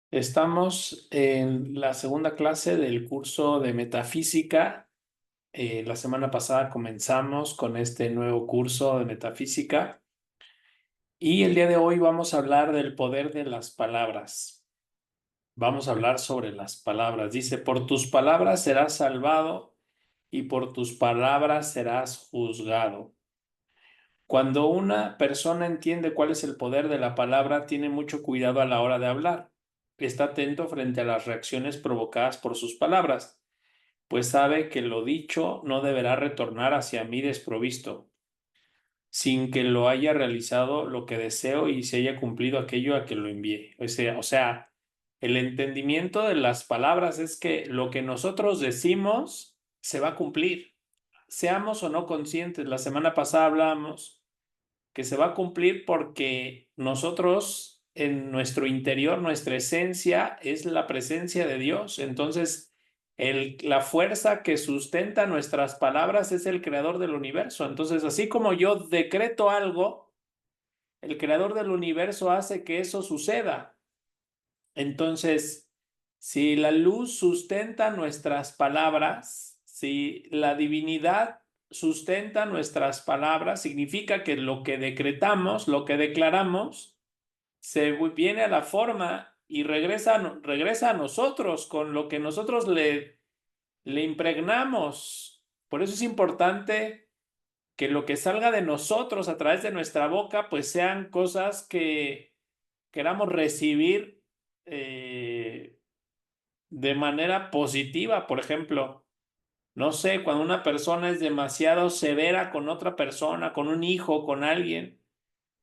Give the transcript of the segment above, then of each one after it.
Estamos en la segunda clase del curso de metafísica. La semana pasada comenzamos con este nuevo curso de metafísica y el día de hoy vamos a hablar del poder de las palabras. Vamos a hablar sobre las palabras. Dice, por tus palabras serás salvado y por tus palabras serás juzgado. Cuando una persona entiende cuál es el poder de la palabra, tiene mucho cuidado a la hora de hablar. Está atento frente a las reacciones provocadas por sus palabras, pues sabe que lo dicho no deberá retornar hacia mí desprovisto, sin que lo haya realizado lo que deseo y se haya cumplido aquello a que lo envié. O sea, el entendimiento de las palabras es que lo que nosotros decimos se va a cumplir, seamos o no conscientes. La semana pasada hablábamos que se va a cumplir porque nosotros en nuestro interior, nuestra esencia es la presencia de Dios. Entonces, la fuerza que sustenta nuestras palabras es el creador del universo. Entonces, así como yo decreto algo, el creador del universo hace que eso suceda. Entonces, si la luz sustenta nuestras palabras, si la divinidad sustenta nuestras palabras, significa que lo que decretamos, lo que declaramos, se viene a la forma y regresa a nosotros con lo que nosotros le impregnamos. Por eso es importante que lo que salga de nosotros a través de nuestra boca, pues sean cosas que queramos recibir de manera positiva. Por ejemplo, no sé, cuando una persona es demasiado severa con otra persona, con un hijo, con alguien,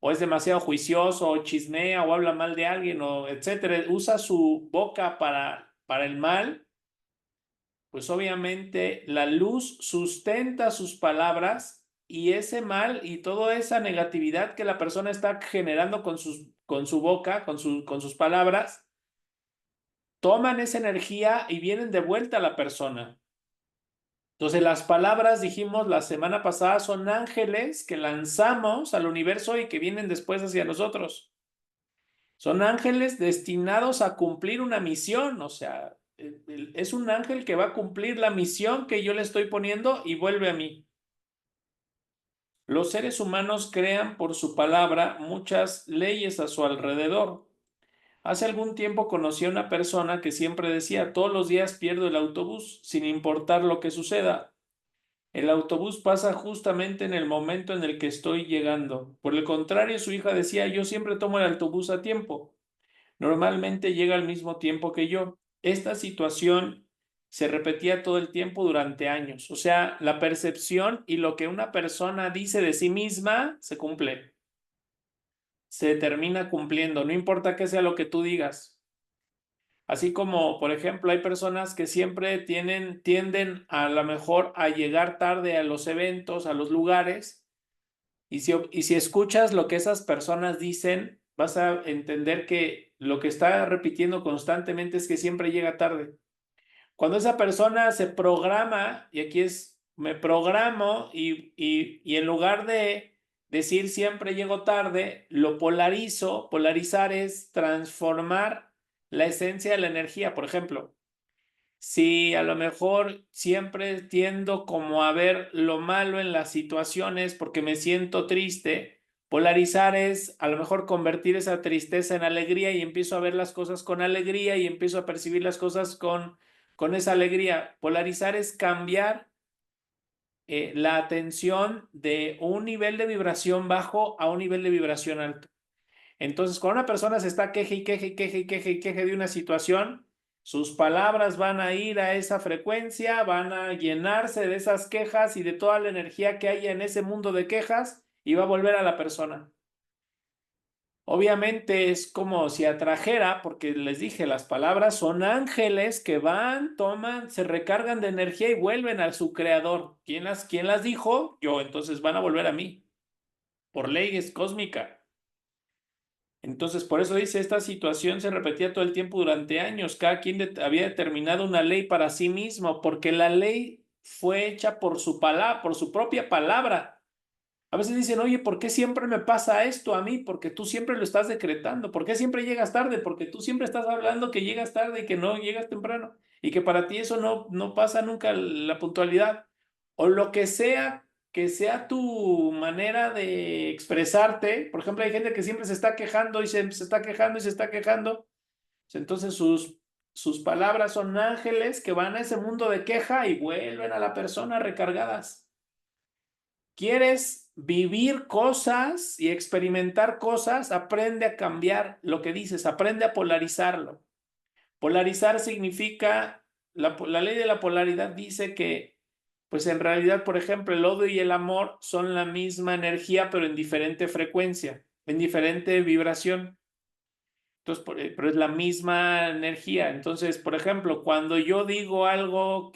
o es demasiado juicioso, o chismea, o habla mal de alguien, o etcétera, usa su boca para el mal, pues obviamente la luz sustenta sus palabras y ese mal y toda esa negatividad que la persona está generando con su boca, con sus palabras, toman esa energía y vienen de vuelta a la persona. Entonces, las palabras, dijimos la semana pasada, son ángeles que lanzamos al universo y que vienen después hacia nosotros. Son ángeles destinados a cumplir una misión, o sea, es un ángel que va a cumplir la misión que yo le estoy poniendo y vuelve a mí. Los seres humanos crean por su palabra muchas leyes a su alrededor. Hace algún tiempo conocí a una persona que siempre decía, todos los días pierdo el autobús, sin importar lo que suceda. El autobús pasa justamente en el momento en el que estoy llegando. Por el contrario, su hija decía, yo siempre tomo el autobús a tiempo. Normalmente llega al mismo tiempo que yo. Esta situación se repetía todo el tiempo durante años. O sea, la percepción y lo que una persona dice de sí misma se cumple, se termina cumpliendo, no importa qué sea lo que tú digas. Así como, por ejemplo, hay personas que siempre tienden a lo mejor a llegar tarde a los eventos, a los lugares, y si escuchas lo que esas personas dicen, vas a entender que lo que está repitiendo constantemente es que siempre llega tarde. Cuando esa persona se programa, y aquí es, me programo y en lugar de decir siempre llego tarde, lo polarizo. Polarizar es transformar la esencia de la energía. Por ejemplo, si a lo mejor siempre tiendo como a ver lo malo en las situaciones porque me siento triste, polarizar es a lo mejor convertir esa tristeza en alegría y empiezo a ver las cosas con alegría y empiezo a percibir las cosas con esa alegría. Polarizar es cambiar la atención de un nivel de vibración bajo a un nivel de vibración alto. Entonces, cuando una persona se está queje y queje y queje y queje y queje de una situación, sus palabras van a ir a esa frecuencia, van a llenarse de esas quejas y de toda la energía que haya en ese mundo de quejas y va a volver a la persona. Obviamente es como si atrajera, porque les dije, las palabras son ángeles que van, toman, se recargan de energía y vuelven a su creador. Quién las dijo? Yo, entonces van a volver a mí, por ley es cósmica. Entonces, por eso dice, esta situación se repetía todo el tiempo durante años. Cada quien había determinado una ley para sí mismo, porque la ley fue hecha por su palabra, por su propia palabra. A veces dicen, oye, ¿por qué siempre me pasa esto a mí? Porque tú siempre lo estás decretando. ¿Por qué siempre llegas tarde? Porque tú siempre estás hablando que llegas tarde y que no llegas temprano. Y que para ti eso no pasa nunca la puntualidad. O lo que sea tu manera de expresarte. Por ejemplo, hay gente que siempre se está quejando y se está quejando y se está quejando. Entonces sus palabras son ángeles que van a ese mundo de queja y vuelven a la persona recargadas. ¿Quieres vivir cosas y experimentar cosas? Aprende a cambiar lo que dices, aprende a polarizarlo. Polarizar significa, la ley de la polaridad dice que, pues en realidad, por ejemplo, el odio y el amor son la misma energía, pero en diferente frecuencia, en diferente vibración. Entonces, pero es la misma energía. Entonces, por ejemplo, cuando yo digo algo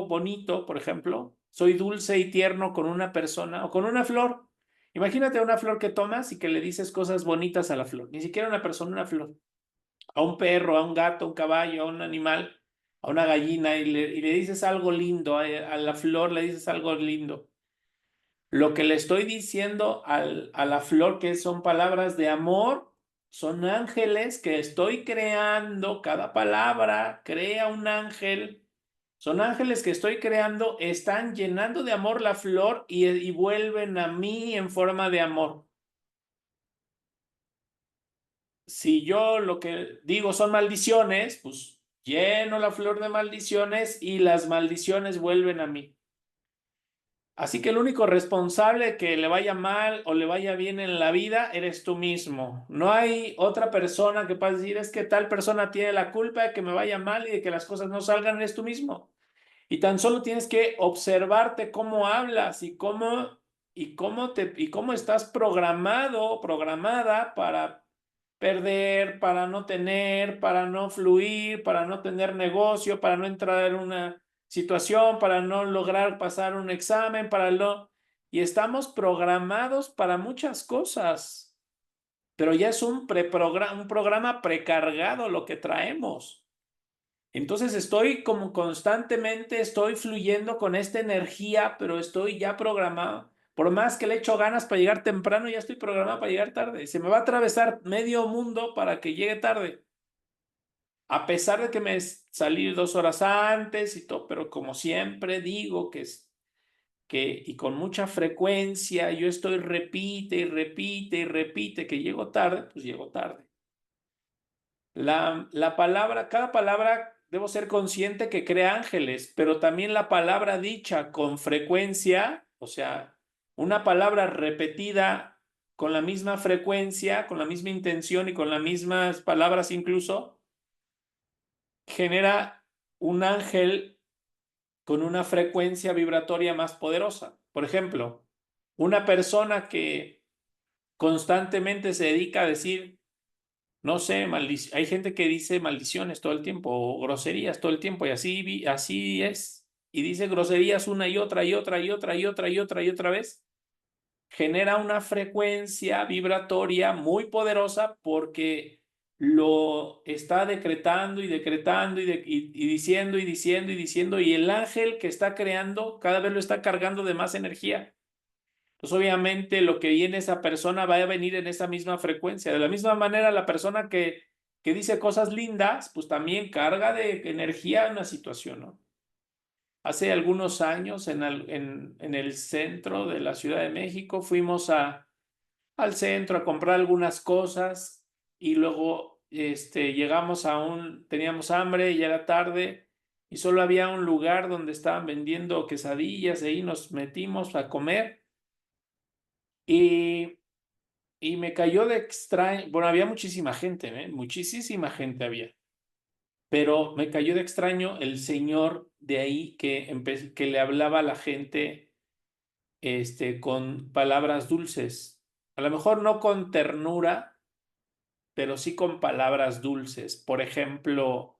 bonito, por ejemplo, soy dulce y tierno con una persona o con una flor. Imagínate una flor que tomas y que le dices cosas bonitas a la flor. Ni siquiera una persona, una flor. A un perro, a un gato, a un caballo, a un animal, a una gallina y le dices algo lindo, a la flor le dices algo lindo. Lo que le estoy diciendo a la flor, que son palabras de amor, son ángeles que estoy creando. Cada palabra crea un ángel. Son ángeles que estoy creando, están llenando de amor la flor y vuelven a mí en forma de amor. Si yo lo que digo son maldiciones, pues lleno la flor de maldiciones y las maldiciones vuelven a mí. Así que el único responsable que le vaya mal o le vaya bien en la vida eres tú mismo. No hay otra persona que pueda decir, es que tal persona tiene la culpa de que me vaya mal y de que las cosas no salgan, eres tú mismo. Y tan solo tienes que observarte cómo hablas y cómo estás programado, programada para perder, para no tener, para no fluir, para no tener negocio, para no entrar en una situación, para no lograr pasar un examen, para no... Y estamos programados para muchas cosas, pero ya es un programa precargado lo que traemos. Entonces estoy como constantemente, estoy fluyendo con esta energía, pero estoy ya programado. Por más que le echo ganas para llegar temprano, ya estoy programado para llegar tarde. Se me va a atravesar medio mundo para que llegue tarde. A pesar de que me salí 2 horas antes y todo, pero como siempre digo y con mucha frecuencia yo estoy repite y repite y repite que llego tarde, pues llego tarde. La palabra, cada palabra debo ser consciente que crea ángeles, pero también la palabra dicha con frecuencia, o sea, una palabra repetida con la misma frecuencia, con la misma intención y con las mismas palabras incluso, genera un ángel con una frecuencia vibratoria más poderosa. Por ejemplo, una persona que constantemente se dedica a decir no sé, hay gente que dice maldiciones todo el tiempo o groserías todo el tiempo y así es. Y dice groserías una y otra y otra y otra y otra y otra y otra vez. Genera una frecuencia vibratoria muy poderosa porque lo está decretando y decretando y diciendo y diciendo y diciendo y el ángel que está creando cada vez lo está cargando de más energía. Pues obviamente lo que viene esa persona va a venir en esa misma frecuencia. De la misma manera, la persona que dice cosas lindas, pues también carga de energía en una situación, ¿no? Hace algunos años en el centro de la Ciudad de México fuimos al centro a comprar algunas cosas y luego llegamos teníamos hambre y ya era tarde y solo había un lugar donde estaban vendiendo quesadillas y ahí nos metimos a comer. Y Y me cayó de extraño, bueno, había muchísima gente, ¿eh? Muchísima gente había, pero me cayó de extraño el señor de ahí que le hablaba a la gente con palabras dulces. A lo mejor no con ternura, pero sí con palabras dulces. Por ejemplo,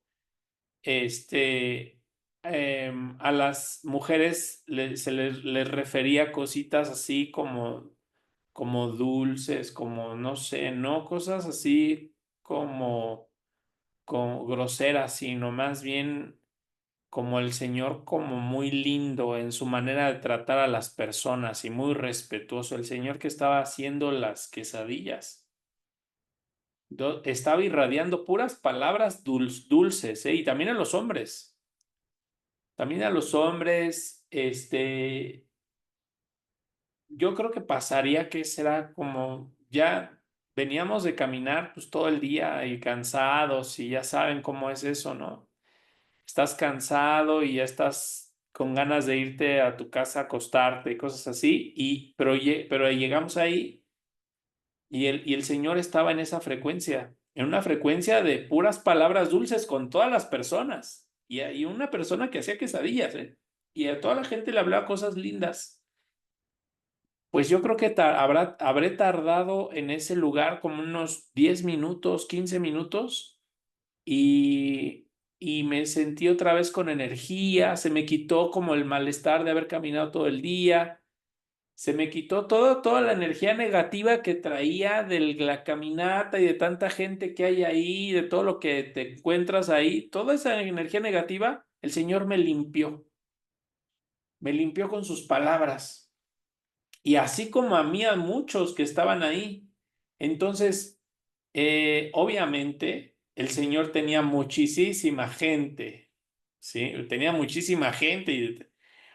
a las mujeres les refería cositas así como dulces, como no sé, no cosas así como groseras, sino más bien como el Señor como muy lindo en su manera de tratar a las personas y muy respetuoso. El Señor que estaba haciendo las quesadillas. Estaba irradiando puras palabras dulces, ¿eh? Y también a los hombres. También a los hombres, yo creo que pasaría que será como ya veníamos de caminar pues todo el día y cansados y ya saben cómo es eso, ¿no? Estás cansado y ya estás con ganas de irte a tu casa a acostarte y cosas así, pero llegamos ahí y el Señor estaba en esa frecuencia, en una frecuencia de puras palabras dulces con todas las personas. Y hay una persona que hacía quesadillas, ¿eh? Y a toda la gente le hablaba cosas lindas. Pues yo creo que habré tardado en ese lugar como unos 10 minutos, 15 minutos y me sentí otra vez con energía, se me quitó como el malestar de haber caminado todo el día, se me quitó toda la energía negativa que traía de la caminata y de tanta gente que hay ahí, de todo lo que te encuentras ahí, toda esa energía negativa, el Señor me limpió con sus palabras. Y así como a mí, a muchos que estaban ahí. Entonces, obviamente, el Señor tenía muchísima gente, ¿sí? Tenía muchísima gente. Y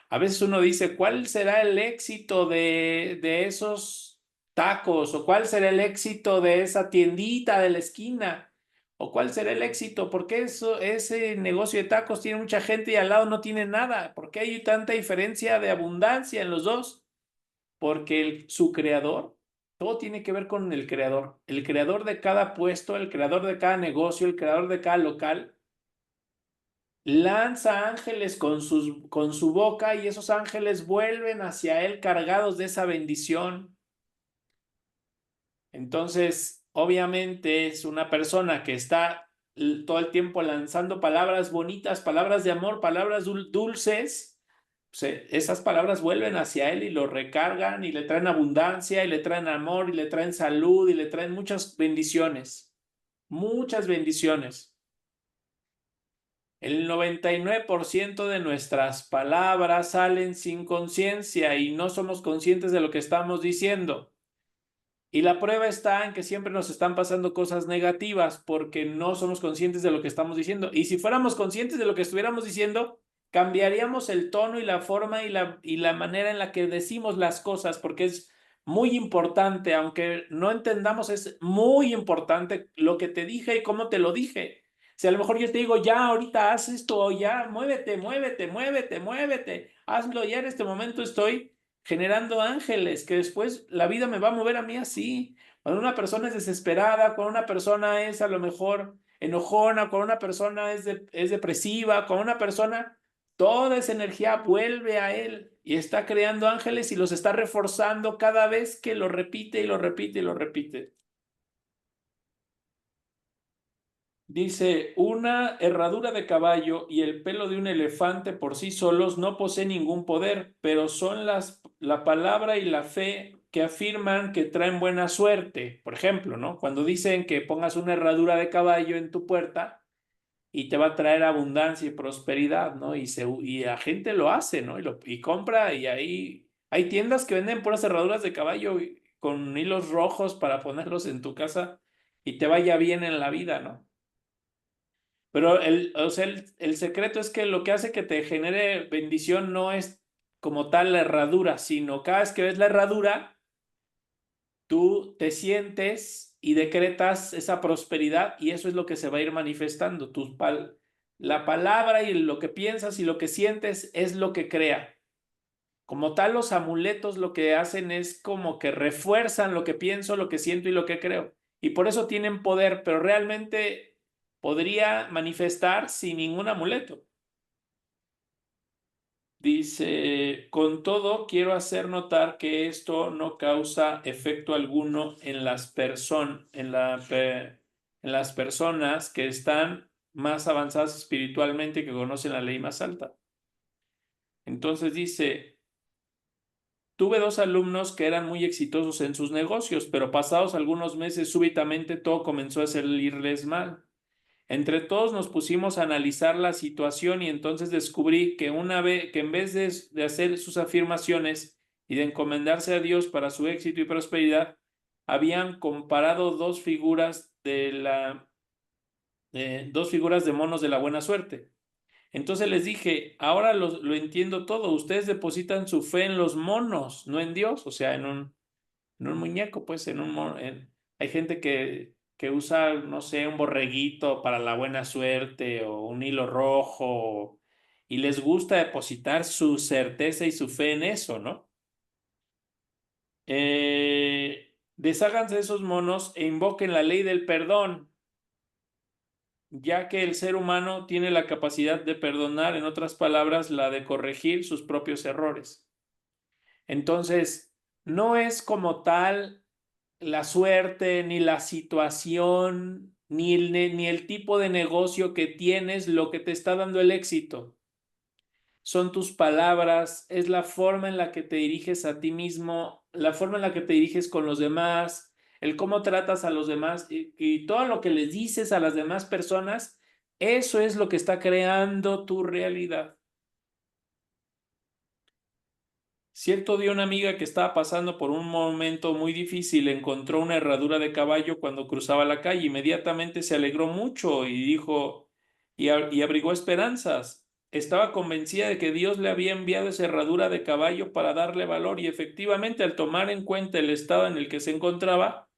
a veces uno dice, ¿cuál será el éxito de esos tacos? ¿O cuál será el éxito de esa tiendita de la esquina? ¿O cuál será el éxito? ¿Por qué ese negocio de tacos tiene mucha gente y al lado no tiene nada? ¿Por qué hay tanta diferencia de abundancia en los dos? Porque su creador, todo tiene que ver con el creador de cada puesto, el creador de cada negocio, el creador de cada local, lanza ángeles con su boca y esos ángeles vuelven hacia él cargados de esa bendición. Entonces, obviamente es una persona que está todo el tiempo lanzando palabras bonitas, palabras de amor, palabras dulces. Esas palabras vuelven hacia él y lo recargan y le traen abundancia y le traen amor y le traen salud y le traen muchas bendiciones, muchas bendiciones. El 99% de nuestras palabras salen sin conciencia y no somos conscientes de lo que estamos diciendo. Y la prueba está en que siempre nos están pasando cosas negativas porque no somos conscientes de lo que estamos diciendo. Y si fuéramos conscientes de lo que estuviéramos diciendo, cambiaríamos el tono y la forma y la manera en la que decimos las cosas, porque es muy importante, aunque no entendamos, es muy importante lo que te dije y cómo te lo dije. Si a lo mejor yo te digo, ya, ahorita haz esto, o ya, muévete, muévete, muévete, muévete, hazlo, ya en este momento estoy generando ángeles, que después la vida me va a mover a mí así. Cuando una persona es desesperada, cuando una persona es a lo mejor enojona, cuando una persona es depresiva, cuando una persona, toda esa energía vuelve a él y está creando ángeles y los está reforzando cada vez que lo repite y lo repite y lo repite. Dice, una herradura de caballo y el pelo de un elefante por sí solos no poseen ningún poder, pero son la palabra y la fe que afirman que traen buena suerte. Por ejemplo, ¿no? Cuando dicen que pongas una herradura de caballo en tu puerta y te va a traer abundancia y prosperidad, ¿no? Y la gente lo hace, ¿no? Y compra y ahí hay tiendas que venden puras herraduras de caballo con hilos rojos para ponerlos en tu casa y te vaya bien en la vida, ¿no? Pero o sea, el secreto es que lo que hace que te genere bendición no es como tal la herradura, sino cada vez que ves la herradura, tú te sientes y decretas esa prosperidad y eso es lo que se va a ir manifestando. La palabra y lo que piensas y lo que sientes es lo que crea. Como tal, los amuletos lo que hacen es como que refuerzan lo que pienso, lo que siento y lo que creo. Y por eso tienen poder, pero realmente podría manifestar sin ningún amuleto. Dice, con todo, quiero hacer notar que esto no causa efecto alguno en en las personas que están más avanzadas espiritualmente y que conocen la ley más alta. Entonces dice, tuve dos alumnos que eran muy exitosos en sus negocios, pero pasados algunos meses súbitamente todo comenzó a salirles mal. Entre todos nos pusimos a analizar la situación y entonces descubrí que en vez de hacer sus afirmaciones y de encomendarse a Dios para su éxito y prosperidad, habían comparado dos figuras de monos de la buena suerte. Entonces les dije, ahora lo entiendo todo. Ustedes depositan su fe en los monos, no en Dios, o sea, en un muñeco, pues, hay gente que usa, no sé, un borreguito para la buena suerte o un hilo rojo y les gusta depositar su certeza y su fe en eso, ¿no? Desháganse de esos monos e invoquen la ley del perdón, ya que el ser humano tiene la capacidad de perdonar, en otras palabras, la de corregir sus propios errores. Entonces, no es como tal la suerte, ni la situación, ni el tipo de negocio que tienes lo que te está dando el éxito. Son tus palabras, es la forma en la que te diriges a ti mismo, la forma en la que te diriges con los demás, el cómo tratas a los demás y todo lo que les dices a las demás personas, eso es lo que está creando tu realidad. Cierto día una amiga que estaba pasando por un momento muy difícil encontró una herradura de caballo cuando cruzaba la calle. Inmediatamente se alegró mucho y dijo, y abrigó esperanzas. Estaba convencida de que Dios le había enviado esa herradura de caballo para darle valor y efectivamente al tomar en cuenta el estado en el que se encontraba,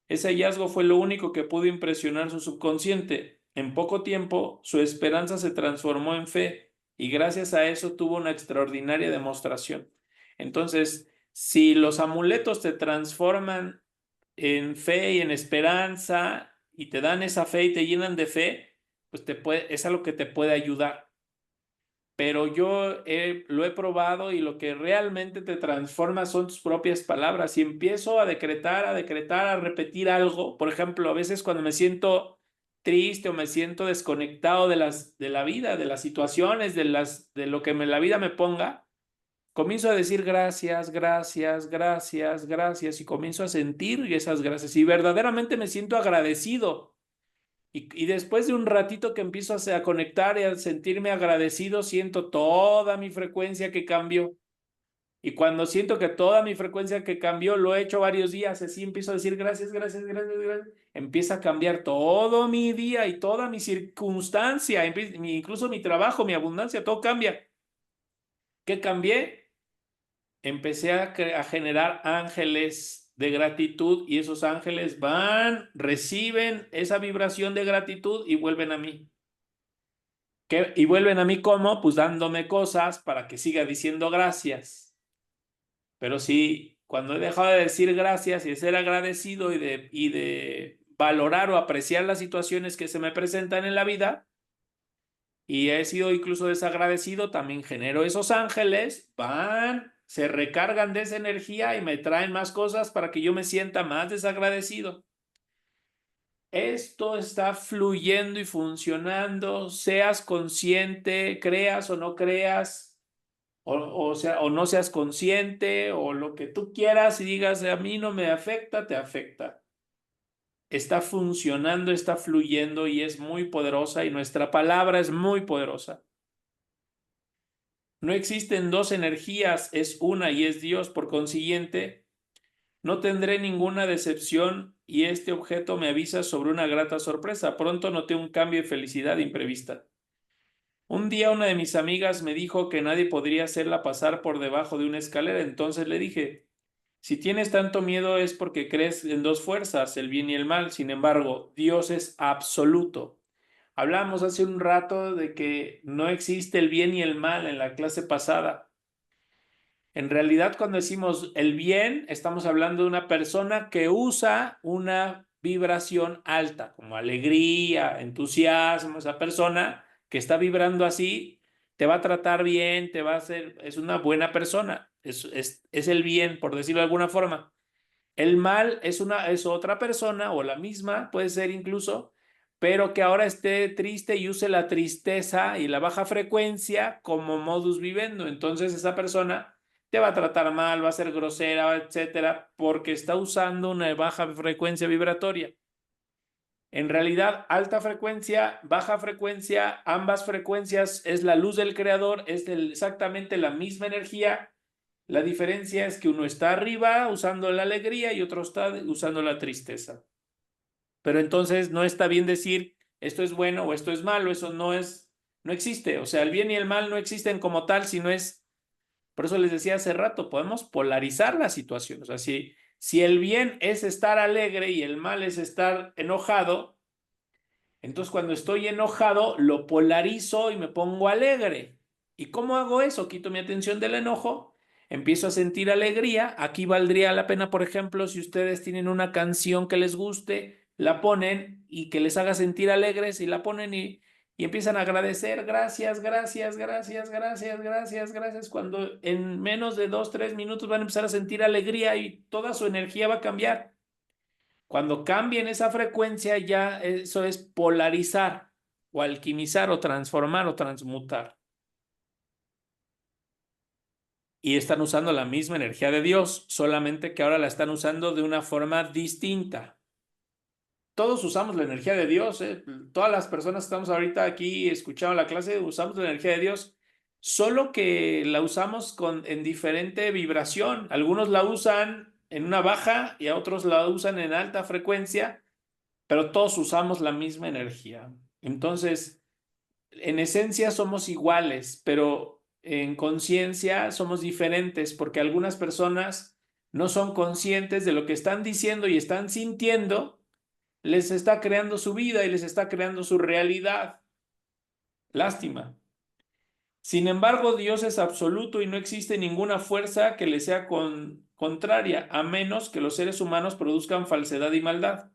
ese hallazgo fue lo único que pudo impresionar su subconsciente. En poco tiempo, su esperanza se transformó en fe y gracias a eso tuvo una extraordinaria demostración. Entonces, si los amuletos te transforman en fe y en esperanza y te dan esa fe y te llenan de fe, pues es algo que te puede ayudar. Pero lo he probado y lo que realmente te transforma son tus propias palabras. Si empiezo a decretar, a repetir algo, por ejemplo, a veces cuando me siento triste o me siento desconectado de la vida, de las situaciones, de lo que la vida me ponga, comienzo a decir gracias, gracias, gracias, gracias y comienzo a sentir esas gracias y verdaderamente me siento agradecido. Y después de un ratito que empiezo a conectar y a sentirme agradecido, siento toda mi frecuencia que cambió. Y cuando siento que toda mi frecuencia que cambió, lo he hecho varios días, así empiezo a decir gracias, gracias, gracias, gracias. Empieza a cambiar todo mi día y toda mi circunstancia, incluso mi trabajo, mi abundancia, todo cambia. ¿Qué cambié? Empecé a generar ángeles de gratitud y esos ángeles reciben esa vibración de gratitud y vuelven a mí. Y vuelven a mí ¿cómo? Pues dándome cosas para que siga diciendo gracias. Pero sí, cuando he dejado de decir gracias y de ser agradecido y de valorar o apreciar las situaciones que se me presentan en la vida, y he sido incluso desagradecido, también genero esos ángeles, se recargan de esa energía y me traen más cosas para que yo me sienta más desagradecido. Esto está fluyendo y funcionando, seas consciente, creas o no creas, o no seas consciente, o lo que tú quieras y digas, a mí no me afecta, te afecta. Está funcionando, está fluyendo y es muy poderosa y nuestra palabra es muy poderosa. No existen dos energías, es una y es Dios. Por consiguiente, no tendré ninguna decepción y este objeto me avisa sobre una grata sorpresa. Pronto noté un cambio de felicidad imprevista. Un día una de mis amigas me dijo que nadie podría hacerla pasar por debajo de una escalera. Entonces le dije, si tienes tanto miedo es porque crees en dos fuerzas, el bien y el mal. Sin embargo, Dios es absoluto. Hablamos hace un rato de que no existe el bien y el mal en la clase pasada. En realidad, cuando decimos el bien, estamos hablando de una persona que usa una vibración alta, como alegría, entusiasmo. Esa persona que está vibrando así, te va a tratar bien, es una buena persona, es el bien, por decirlo de alguna forma. El mal es otra persona o la misma, puede ser incluso, pero que ahora esté triste y use la tristeza y la baja frecuencia como modus vivendi. Entonces esa persona te va a tratar mal, va a ser grosera, etcétera, porque está usando una baja frecuencia vibratoria. En realidad, alta frecuencia, baja frecuencia, ambas frecuencias es la luz del creador, es exactamente la misma energía. La diferencia es que uno está arriba usando la alegría y otro está usando la tristeza. Pero entonces no está bien decir esto es bueno o esto es malo, eso no existe. O sea, el bien y el mal no existen como tal, sino es, por eso les decía hace rato, podemos polarizar la situación. O sea, si el bien es estar alegre y el mal es estar enojado, entonces cuando estoy enojado lo polarizo y me pongo alegre. ¿Y cómo hago eso? Quito mi atención del enojo, empiezo a sentir alegría. Aquí valdría la pena, por ejemplo, si ustedes tienen una canción que les guste, la ponen y que les haga sentir alegres y la ponen y empiezan a agradecer. Gracias, gracias, gracias, gracias, gracias, gracias. Cuando en menos de 2, 3 minutos van a empezar a sentir alegría y toda su energía va a cambiar. Cuando cambien esa frecuencia, ya eso es polarizar o alquimizar o transformar o transmutar. Y están usando la misma energía de Dios, solamente que ahora la están usando de una forma distinta. Todos usamos la energía de Dios, ¿eh? Todas las personas que estamos ahorita aquí escuchando la clase usamos la energía de Dios, solo que la usamos en diferente vibración. Algunos la usan en una baja y a otros la usan en alta frecuencia, pero todos usamos la misma energía. Entonces, en esencia somos iguales, pero en conciencia somos diferentes porque algunas personas no son conscientes de lo que están diciendo y están sintiendo, les está creando su vida y les está creando su realidad. Lástima. Sin embargo, Dios es absoluto y no existe ninguna fuerza que le sea contraria, a menos que los seres humanos produzcan falsedad y maldad.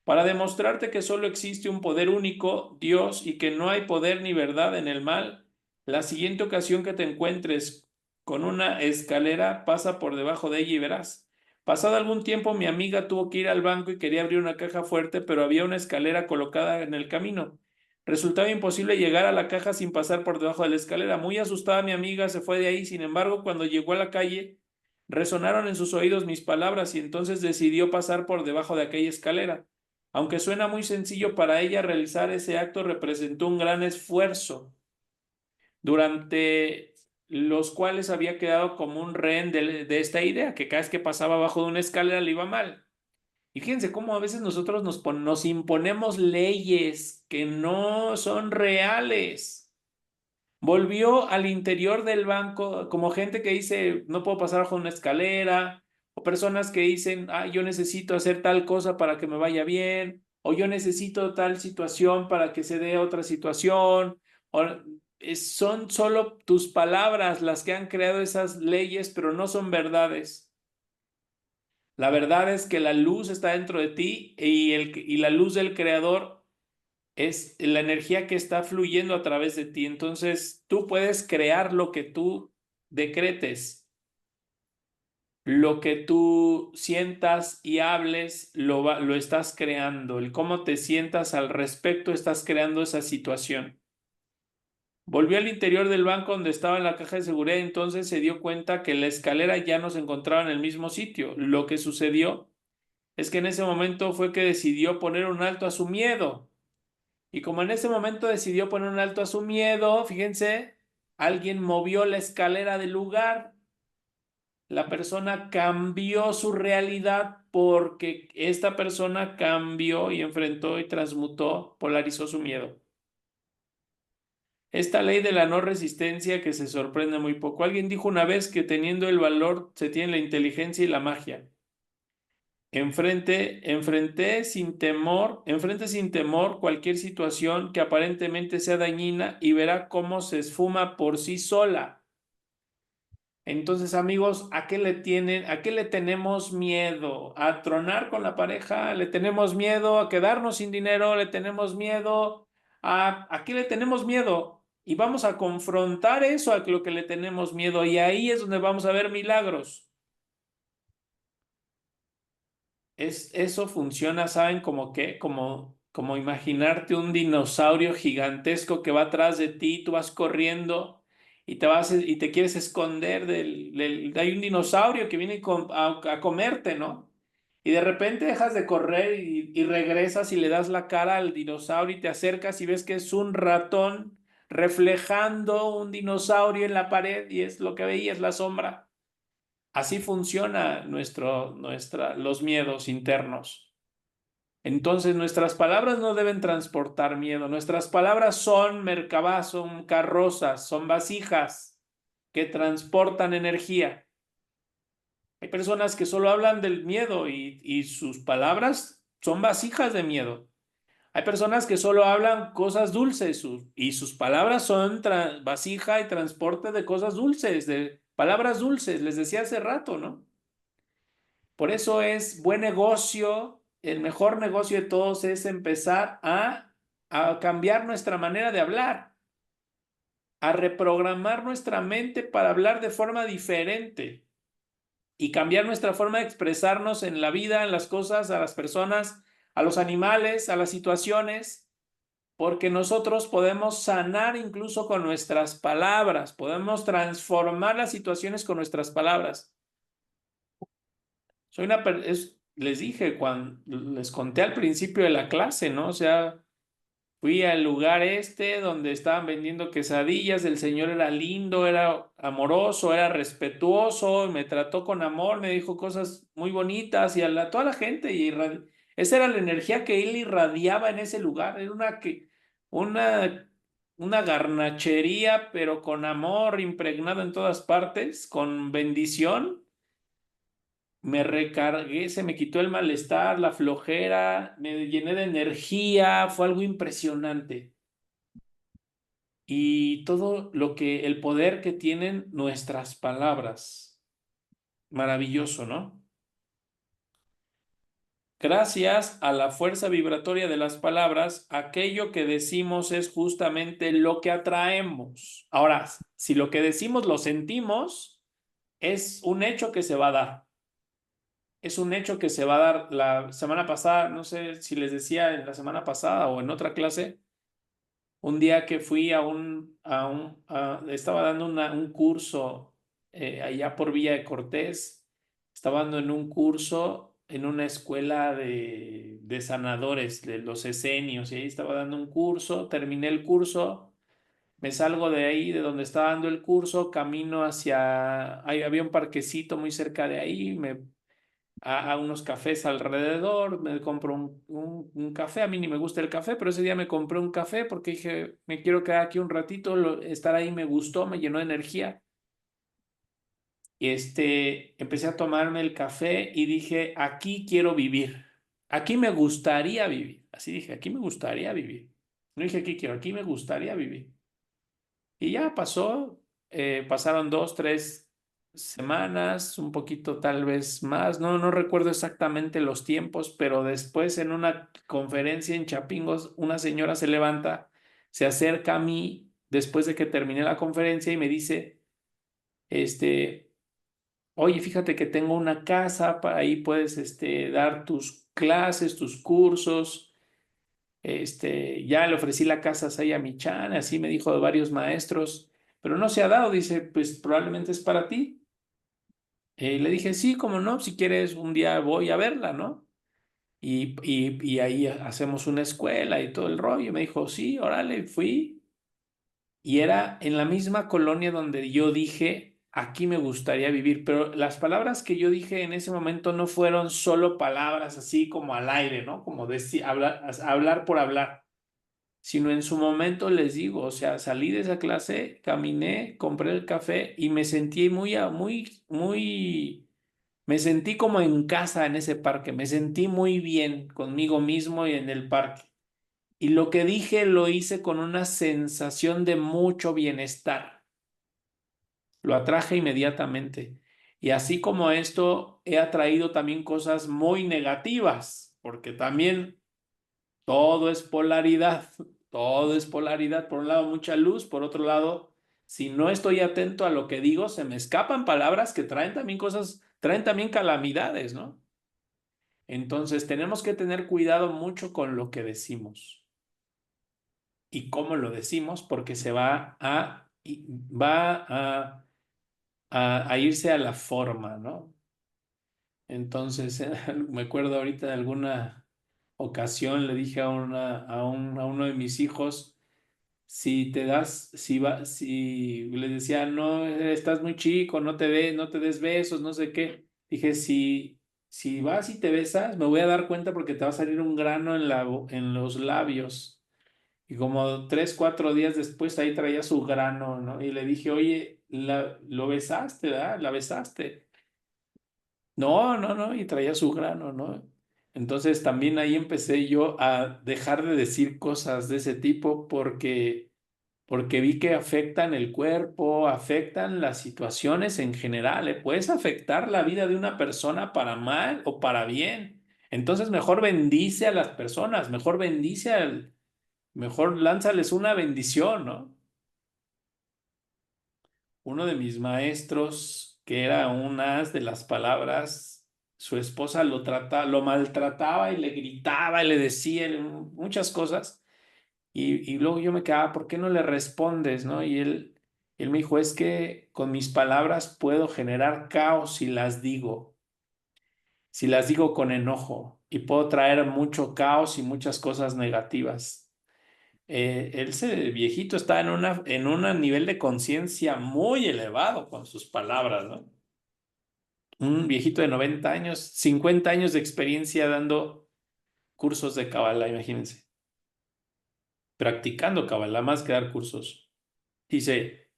Para demostrarte que solo existe un poder único, Dios, y que no hay poder ni verdad en el mal, la siguiente ocasión que te encuentres con una escalera, pasa por debajo de ella y verás. Pasado algún tiempo, mi amiga tuvo que ir al banco y quería abrir una caja fuerte, pero había una escalera colocada en el camino. Resultaba imposible llegar a la caja sin pasar por debajo de la escalera. Muy asustada mi amiga se fue de ahí. Sin embargo, cuando llegó a la calle, resonaron en sus oídos mis palabras y entonces decidió pasar por debajo de aquella escalera. Aunque suena muy sencillo para ella, realizar ese acto representó un gran esfuerzo, durante los cuales había quedado como un rehén de esta idea, que cada vez que pasaba abajo de una escalera le iba mal. Y fíjense cómo a veces nosotros nos imponemos leyes que no son reales. Volvió al interior del banco como gente que dice, no puedo pasar bajo una escalera, o personas que dicen, yo necesito hacer tal cosa para que me vaya bien, o yo necesito tal situación para que se dé otra situación, son solo tus palabras las que han creado esas leyes, pero no son verdades. La verdad es que la luz está dentro de ti y la luz del creador es la energía que está fluyendo a través de ti. Entonces, tú puedes crear lo que tú decretes, lo que tú sientas y hables, lo estás creando. El cómo te sientas al respecto, estás creando esa situación. Volvió al interior del banco donde estaba la caja de seguridad, entonces se dio cuenta que la escalera ya no se encontraba en el mismo sitio. Lo que sucedió es que en ese momento fue que decidió poner un alto a su miedo. Y como en ese momento decidió poner un alto a su miedo, fíjense, alguien movió la escalera del lugar. La persona cambió su realidad porque esta persona cambió y enfrentó y transmutó, polarizó su miedo. Esta ley de la no resistencia que se sorprende muy poco. Alguien dijo una vez que teniendo el valor se tiene la inteligencia y la magia. Enfrente sin temor cualquier situación que aparentemente sea dañina y verá cómo se esfuma por sí sola. Entonces, amigos, ¿a qué le tenemos miedo? ¿A tronar con la pareja? ¿Le tenemos miedo a quedarnos sin dinero? ¿Le tenemos miedo a qué le tenemos miedo? Y vamos a confrontar eso a lo que le tenemos miedo y ahí es donde vamos a ver milagros. Eso funciona, ¿saben? Como que, como imaginarte un dinosaurio gigantesco que va atrás de ti, tú vas corriendo y te quieres esconder hay un dinosaurio que viene a comerte, ¿no? Y de repente dejas de correr y regresas y le das la cara al dinosaurio y te acercas y ves que es un ratón reflejando un dinosaurio en la pared y es lo que veías, la sombra. Así funciona los miedos internos. Entonces nuestras palabras no deben transportar miedo. Nuestras palabras son merkabah, son carrozas, son vasijas que transportan energía. Hay personas que solo hablan del miedo y sus palabras son vasijas de miedo. Hay personas que solo hablan cosas dulces y sus palabras son vasija y transporte de cosas dulces, de palabras dulces. Les decía hace rato, ¿no? Por eso es buen negocio, el mejor negocio de todos es empezar a cambiar nuestra manera de hablar, a reprogramar nuestra mente para hablar de forma diferente y cambiar nuestra forma de expresarnos en la vida, en las cosas, a las personas, a los animales, a las situaciones, porque nosotros podemos sanar incluso con nuestras palabras, podemos transformar las situaciones con nuestras palabras. Les dije cuando les conté al principio de la clase, ¿no? O sea, fui al lugar donde estaban vendiendo quesadillas, el señor era lindo, era amoroso, era respetuoso, me trató con amor, me dijo cosas muy bonitas y toda la gente, esa era la energía que él irradiaba en ese lugar, era una, una garnachería, pero con amor impregnado en todas partes, con bendición. Me recargué, se me quitó el malestar, la flojera, me llené de energía, fue algo impresionante. Y todo el poder que tienen nuestras palabras. Maravilloso, ¿no? Gracias a la fuerza vibratoria de las palabras, aquello que decimos es justamente lo que atraemos. Ahora, si lo que decimos lo sentimos, es un hecho que se va a dar. Es un hecho que se va a dar la semana pasada, no sé si les decía en la semana pasada o en otra clase, un día que fui estaba dando un curso allá por Villa de Cortés, estaba dando en un curso en una escuela de sanadores, de los esenios, y ahí estaba dando un curso, terminé el curso, me salgo de ahí, de donde estaba dando el curso, camino ahí había un parquecito muy cerca de ahí, a unos cafés alrededor, me compro un café, a mí ni me gusta el café, pero ese día me compré un café porque dije, me quiero quedar aquí un ratito, estar ahí me gustó, me llenó de energía. Y empecé a tomarme el café y dije, aquí quiero vivir, aquí me gustaría vivir, así dije, aquí me gustaría vivir. No dije aquí quiero, aquí me gustaría vivir. Y ya pasaron 2, 3 semanas, un poquito tal vez más, no recuerdo exactamente los tiempos, pero después en una conferencia en Chapingos, una señora se levanta, se acerca a mí después de que terminé la conferencia y me dice, oye, fíjate que tengo una casa, para ahí puedes, dar tus clases, tus cursos. Ya le ofrecí la casa a Saya Michan, así me dijo de varios maestros, pero no se ha dado, dice, pues probablemente es para ti. Le dije, sí, cómo no, si quieres un día voy a verla, ¿no? Y ahí hacemos una escuela y todo el rollo. Me dijo, sí, órale, fui. Y era en la misma colonia donde yo dije, aquí me gustaría vivir, pero las palabras que yo dije en ese momento no fueron solo palabras así como al aire, ¿no? Como decir, hablar por hablar, sino en su momento les digo, o sea, salí de esa clase, caminé, compré el café y me sentí me sentí como en casa en ese parque, me sentí muy bien conmigo mismo y en el parque. Y lo que dije lo hice con una sensación de mucho bienestar, lo atraje inmediatamente. Y así como esto, he atraído también cosas muy negativas, porque también todo es polaridad, todo es polaridad. Por un lado, mucha luz, por otro lado, si no estoy atento a lo que digo, se me escapan palabras que traen también cosas, traen también calamidades, ¿no? Entonces, tenemos que tener cuidado mucho con lo que decimos y cómo lo decimos, porque va a irse a la forma, ¿no? Entonces, me acuerdo ahorita de alguna ocasión le dije a uno de mis hijos, si te das, si les decía, no, estás muy chico, no te des besos, no sé qué. Dije, si vas y te besas, me voy a dar cuenta porque te va a salir un grano en los labios. Y como 3, 4 días después ahí traía su grano, ¿no? Y le dije, oye, lo besaste, ¿verdad? La besaste. No, no, no, y traía su grano, ¿no? Entonces también ahí empecé yo a dejar de decir cosas de ese tipo porque vi que afectan el cuerpo, afectan las situaciones en general, ¿eh? Puedes afectar la vida de una persona para mal o para bien. Entonces mejor bendice a las personas, mejor lánzales una bendición, ¿no? Uno de mis maestros, que era un as de las palabras, su esposa lo maltrataba y le gritaba y le decía muchas cosas. Y luego yo me quedaba, ¿por qué no le respondes, no? Y él me dijo, es que con mis palabras puedo generar caos si las digo con enojo, y puedo traer mucho caos y muchas cosas negativas. Ese viejito está en un nivel de conciencia muy elevado con sus palabras, ¿no? Un viejito de 90 años, 50 años de experiencia dando cursos de Kabbalah, imagínense, practicando Kabbalah más que dar cursos. Dice,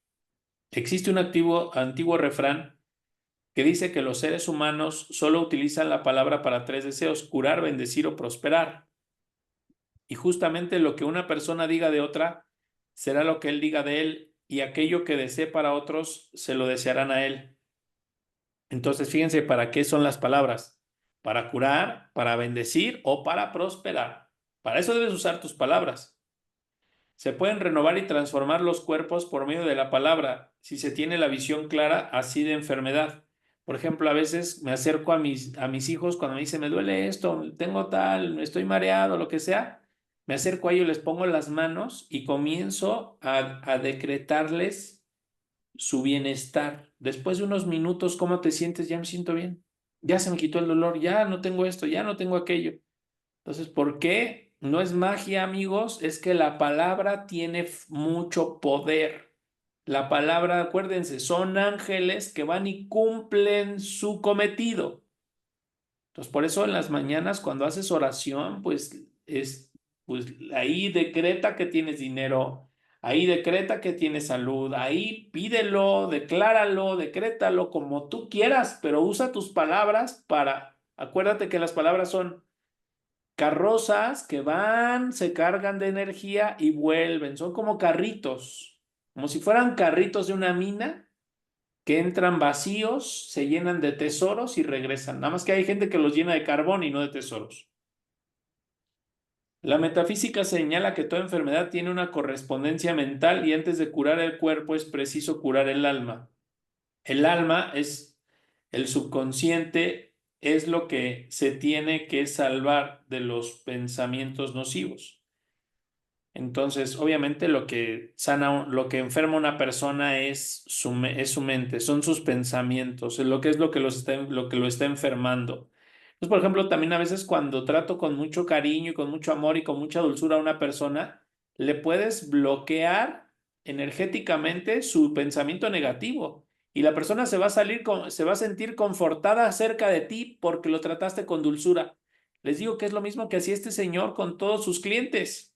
existe un antiguo refrán que dice que los seres humanos solo utilizan la palabra para tres deseos: curar, bendecir o prosperar. Y justamente lo que una persona diga de otra será lo que él diga de él, y aquello que desee para otros se lo desearán a él. Entonces, fíjense para qué son las palabras: para curar, para bendecir o para prosperar. Para eso debes usar tus palabras. Se pueden renovar y transformar los cuerpos por medio de la palabra, si se tiene la visión clara así de enfermedad. Por ejemplo, a veces me acerco a mis hijos cuando me dicen, me duele esto, tengo tal, estoy mareado, lo que sea. Me acerco a ellos, les pongo las manos y comienzo a decretarles su bienestar. Después de unos minutos, ¿cómo te sientes? Ya me siento bien. Ya se me quitó el dolor, ya no tengo esto, ya no tengo aquello. Entonces, ¿por qué? No es magia, amigos, es que la palabra tiene mucho poder. La palabra, acuérdense, son ángeles que van y cumplen su cometido. Entonces, por eso en las mañanas cuando haces oración, pues ahí decreta que tienes dinero, ahí decreta que tienes salud, ahí pídelo, decláralo, decrétalo como tú quieras, pero usa tus palabras acuérdate que las palabras son carrozas que van, se cargan de energía y vuelven. Son como carritos, como si fueran carritos de una mina que entran vacíos, se llenan de tesoros y regresan. Nada más que hay gente que los llena de carbón y no de tesoros. La metafísica señala que toda enfermedad tiene una correspondencia mental y antes de curar el cuerpo es preciso curar el alma. El alma es el subconsciente, es lo que se tiene que salvar de los pensamientos nocivos. Entonces, obviamente lo que enferma a una persona es su mente, son sus pensamientos, es lo que lo que lo está enfermando. Entonces, por ejemplo, también a veces cuando trato con mucho cariño y con mucho amor y con mucha dulzura a una persona, le puedes bloquear energéticamente su pensamiento negativo y la persona se va a sentir confortada acerca de ti porque lo trataste con dulzura. Les digo que es lo mismo que hacía este señor con todos sus clientes.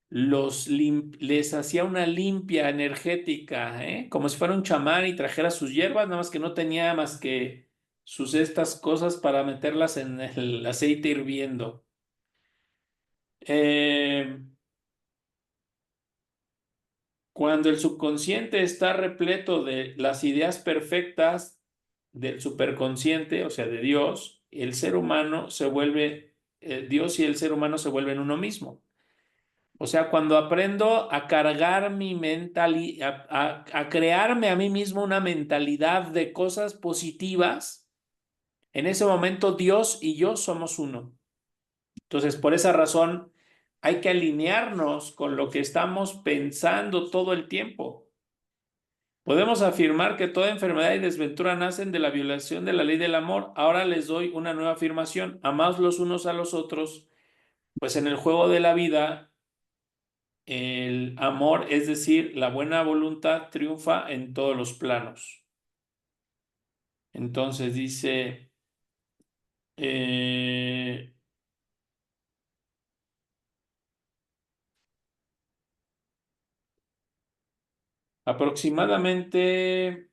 Les hacía una limpia energética, ¿eh? Como si fuera un chamán y trajera sus hierbas, nada más que no tenía más que estas cosas para meterlas en el aceite hirviendo. Eh, Cuando el subconsciente está repleto de las ideas perfectas del superconsciente, o sea, de Dios, Dios y el ser humano se vuelven uno mismo. O sea, cuando aprendo a cargar mi mentalidad, a crearme a mí mismo una mentalidad de cosas positivas, en ese momento Dios y yo somos uno. Entonces, por esa razón, hay que alinearnos con lo que estamos pensando todo el tiempo. Podemos afirmar que toda enfermedad y desventura nacen de la violación de la ley del amor. Ahora les doy una nueva afirmación. Amaos los unos a los otros, pues en el juego de la vida, el amor, es decir, la buena voluntad, triunfa en todos los planos. Entonces dice, aproximadamente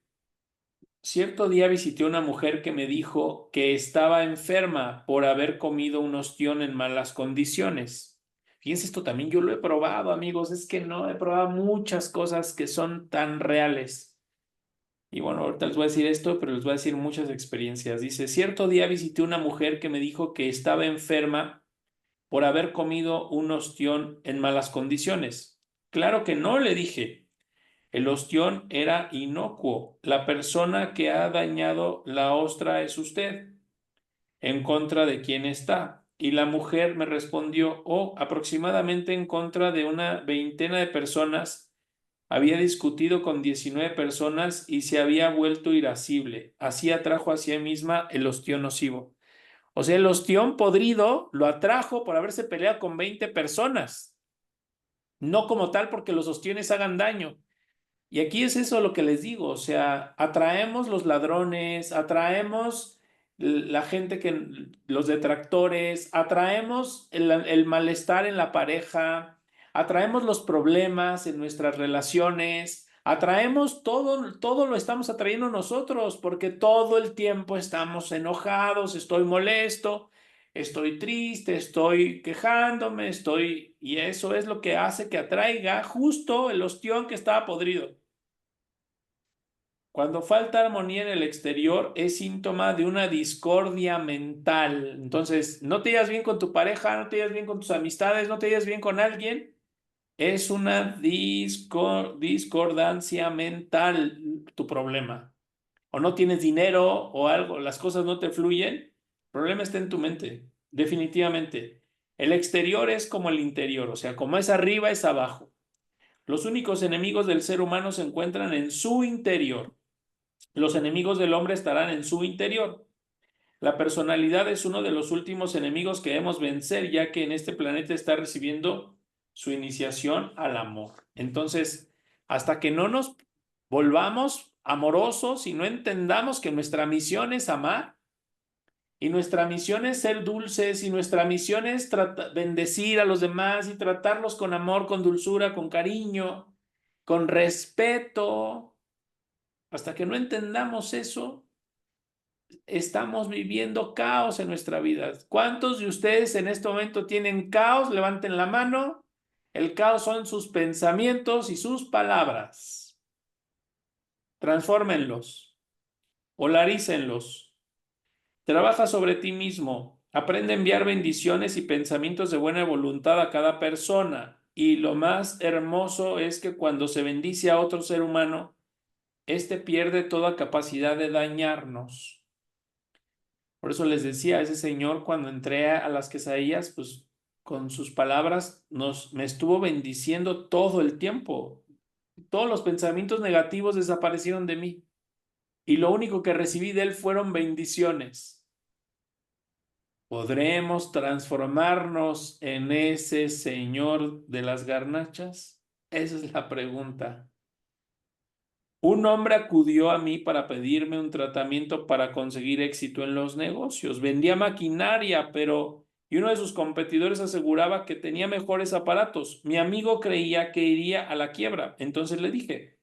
cierto día visité a una mujer que me dijo que estaba enferma por haber comido un ostión en malas condiciones. Fíjense, esto también yo lo he probado, amigos. Es que no, he probado muchas cosas que son tan reales. Y bueno, ahorita les voy a decir esto, pero les voy a decir muchas experiencias. Dice, cierto día visité a una mujer que me dijo que estaba enferma por haber comido un ostión en malas condiciones. Claro que no, le dije. El ostión era inocuo. La persona que ha dañado la ostra es usted. ¿En contra de quién está? Y la mujer me respondió, oh, aproximadamente en contra de una veintena de personas. Había discutido con 19 personas y se había vuelto irascible. Así atrajo a sí misma el ostión nocivo. O sea, el ostión podrido lo atrajo por haberse peleado con 20 personas. No como tal porque los ostiones hagan daño. Y aquí es eso lo que les digo, o sea, atraemos los ladrones, atraemos la gente los detractores, atraemos el malestar en la pareja, atraemos los problemas en nuestras relaciones, atraemos todo lo estamos atrayendo nosotros, porque todo el tiempo estamos enojados, estoy molesto, estoy triste, estoy quejándome, y eso es lo que hace que atraiga justo el ostión que estaba podrido. Cuando falta armonía en el exterior es síntoma de una discordia mental. Entonces, no te llevas bien con tu pareja, no te llevas bien con tus amistades, no te llevas bien con alguien. Es una discordancia mental tu problema. O no tienes dinero o algo, las cosas no te fluyen. El problema está en tu mente, definitivamente. El exterior es como el interior, o sea, como es arriba es abajo. Los únicos enemigos del ser humano se encuentran en su interior. Los enemigos del hombre estarán en su interior. La personalidad es uno de los últimos enemigos que debemos vencer, ya que en este planeta está recibiendo su iniciación al amor. Entonces, hasta que no nos volvamos amorosos y no entendamos que nuestra misión es amar y nuestra misión es ser dulces y nuestra misión es bendecir a los demás y tratarlos con amor, con dulzura, con cariño, con respeto, hasta que no entendamos eso, estamos viviendo caos en nuestra vida. ¿Cuántos de ustedes en este momento tienen caos? Levanten la mano. El caos son sus pensamientos y sus palabras. Transfórmenlos, polarícenlos. Trabaja sobre ti mismo. Aprende a enviar bendiciones y pensamientos de buena voluntad a cada persona. Y lo más hermoso es que cuando se bendice a otro ser humano, éste pierde toda capacidad de dañarnos. Por eso les decía, ese señor cuando entré a las quesadillas, pues con sus palabras me estuvo bendiciendo todo el tiempo. Todos los pensamientos negativos desaparecieron de mí y lo único que recibí de él fueron bendiciones. ¿Podremos transformarnos en ese señor de las garnachas? Esa es la pregunta. Un hombre acudió a mí para pedirme un tratamiento para conseguir éxito en los negocios. Vendía maquinaria, y uno de sus competidores aseguraba que tenía mejores aparatos. Mi amigo creía que iría a la quiebra. Entonces le dije,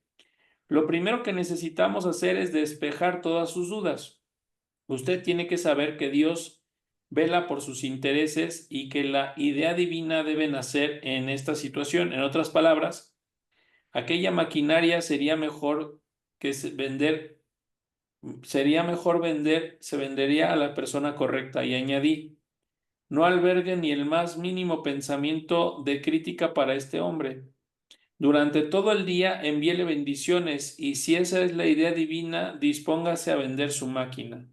lo primero que necesitamos hacer es despejar todas sus dudas. Usted tiene que saber que Dios vela por sus intereses y que la idea divina debe nacer en esta situación. En otras palabras, aquella maquinaria sería mejor vender, se vendería a la persona correcta. Y añadí, no albergue ni el más mínimo pensamiento de crítica para este hombre. Durante todo el día envíele bendiciones y si esa es la idea divina, dispóngase a vender su máquina.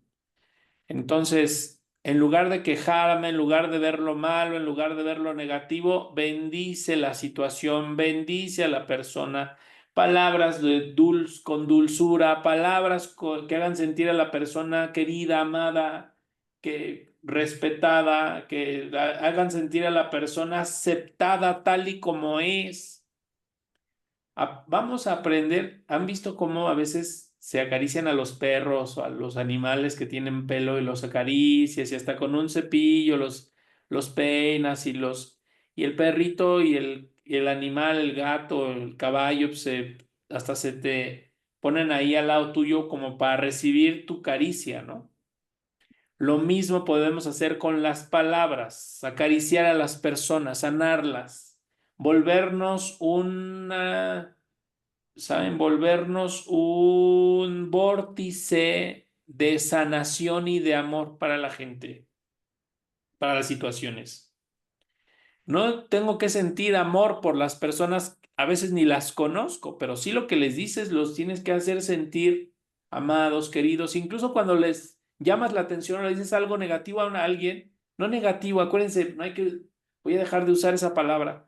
Entonces, en lugar de quejarme, en lugar de ver lo malo, en lugar de ver lo negativo, bendice la situación, bendice a la persona, palabras con dulzura, palabras que hagan sentir a la persona querida, amada, que respetada, que hagan sentir a la persona aceptada tal y como es. Vamos a aprender. ¿Han visto cómo a veces se acarician a los perros o a los animales que tienen pelo y los acaricias y hasta con un cepillo los peinas y el perrito y el animal, el gato, el caballo, pues, hasta se te ponen ahí al lado tuyo como para recibir tu caricia, ¿no? Lo mismo podemos hacer con las palabras, acariciar a las personas, sanarlas, volvernos ¿saben? Volvernos un vórtice de sanación y de amor para la gente, para las situaciones. No tengo que sentir amor por las personas, a veces ni las conozco, pero sí lo que les dices los tienes que hacer sentir amados, queridos, incluso cuando les llamas la atención o le dices algo negativo a alguien, no negativo, acuérdense, no hay que, voy a dejar de usar esa palabra.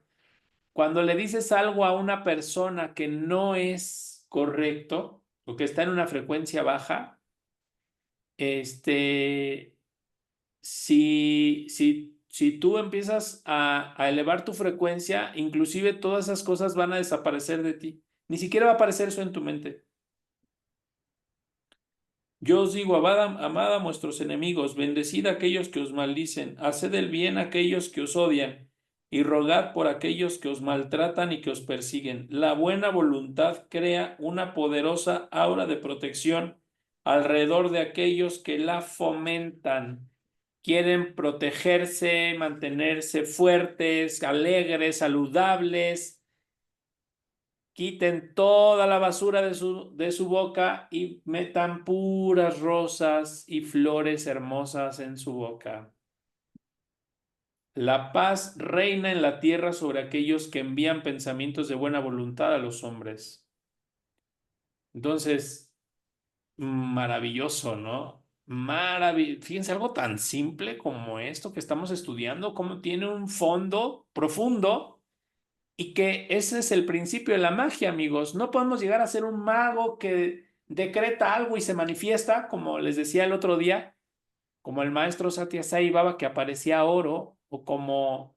Cuando le dices algo a una persona que no es correcto o que está en una frecuencia baja, este, si tú empiezas a elevar tu frecuencia, inclusive todas esas cosas van a desaparecer de ti. Ni siquiera va a aparecer eso en tu mente. Yo os digo, amad a vuestros enemigos, bendecid a aquellos que os maldicen, haced el bien a aquellos que os odian, y rogad por aquellos que os maltratan y que os persiguen. La buena voluntad crea una poderosa aura de protección alrededor de aquellos que la fomentan. Quieren protegerse, mantenerse fuertes, alegres, saludables. Quiten toda la basura de su boca y metan puras rosas y flores hermosas en su boca. La paz reina en la tierra sobre aquellos que envían pensamientos de buena voluntad a los hombres. Entonces, maravilloso, ¿no? Fíjense, algo tan simple como esto que estamos estudiando, cómo tiene un fondo profundo. Y que ese es el principio de la magia, amigos. No podemos llegar a ser un mago que decreta algo y se manifiesta, como les decía el otro día, como el maestro Satya Sai Baba que aparecía oro, o como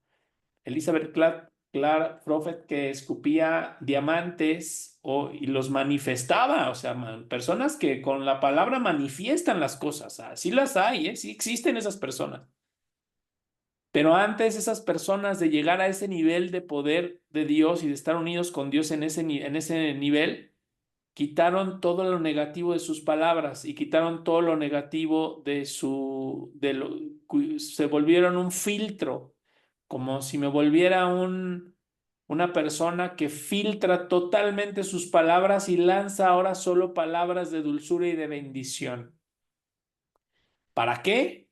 Elizabeth Clark Prophet que escupía diamantes y los manifestaba. O sea, personas que con la palabra manifiestan las cosas. Así las hay, ¿eh? Sí existen esas personas. Pero antes esas personas de llegar a ese nivel de poder de Dios y de estar unidos con Dios en ese nivel, quitaron todo lo negativo de sus palabras y quitaron todo lo negativo se volvieron un filtro, como si me volviera una persona que filtra totalmente sus palabras y lanza ahora solo palabras de dulzura y de bendición. ¿Para qué?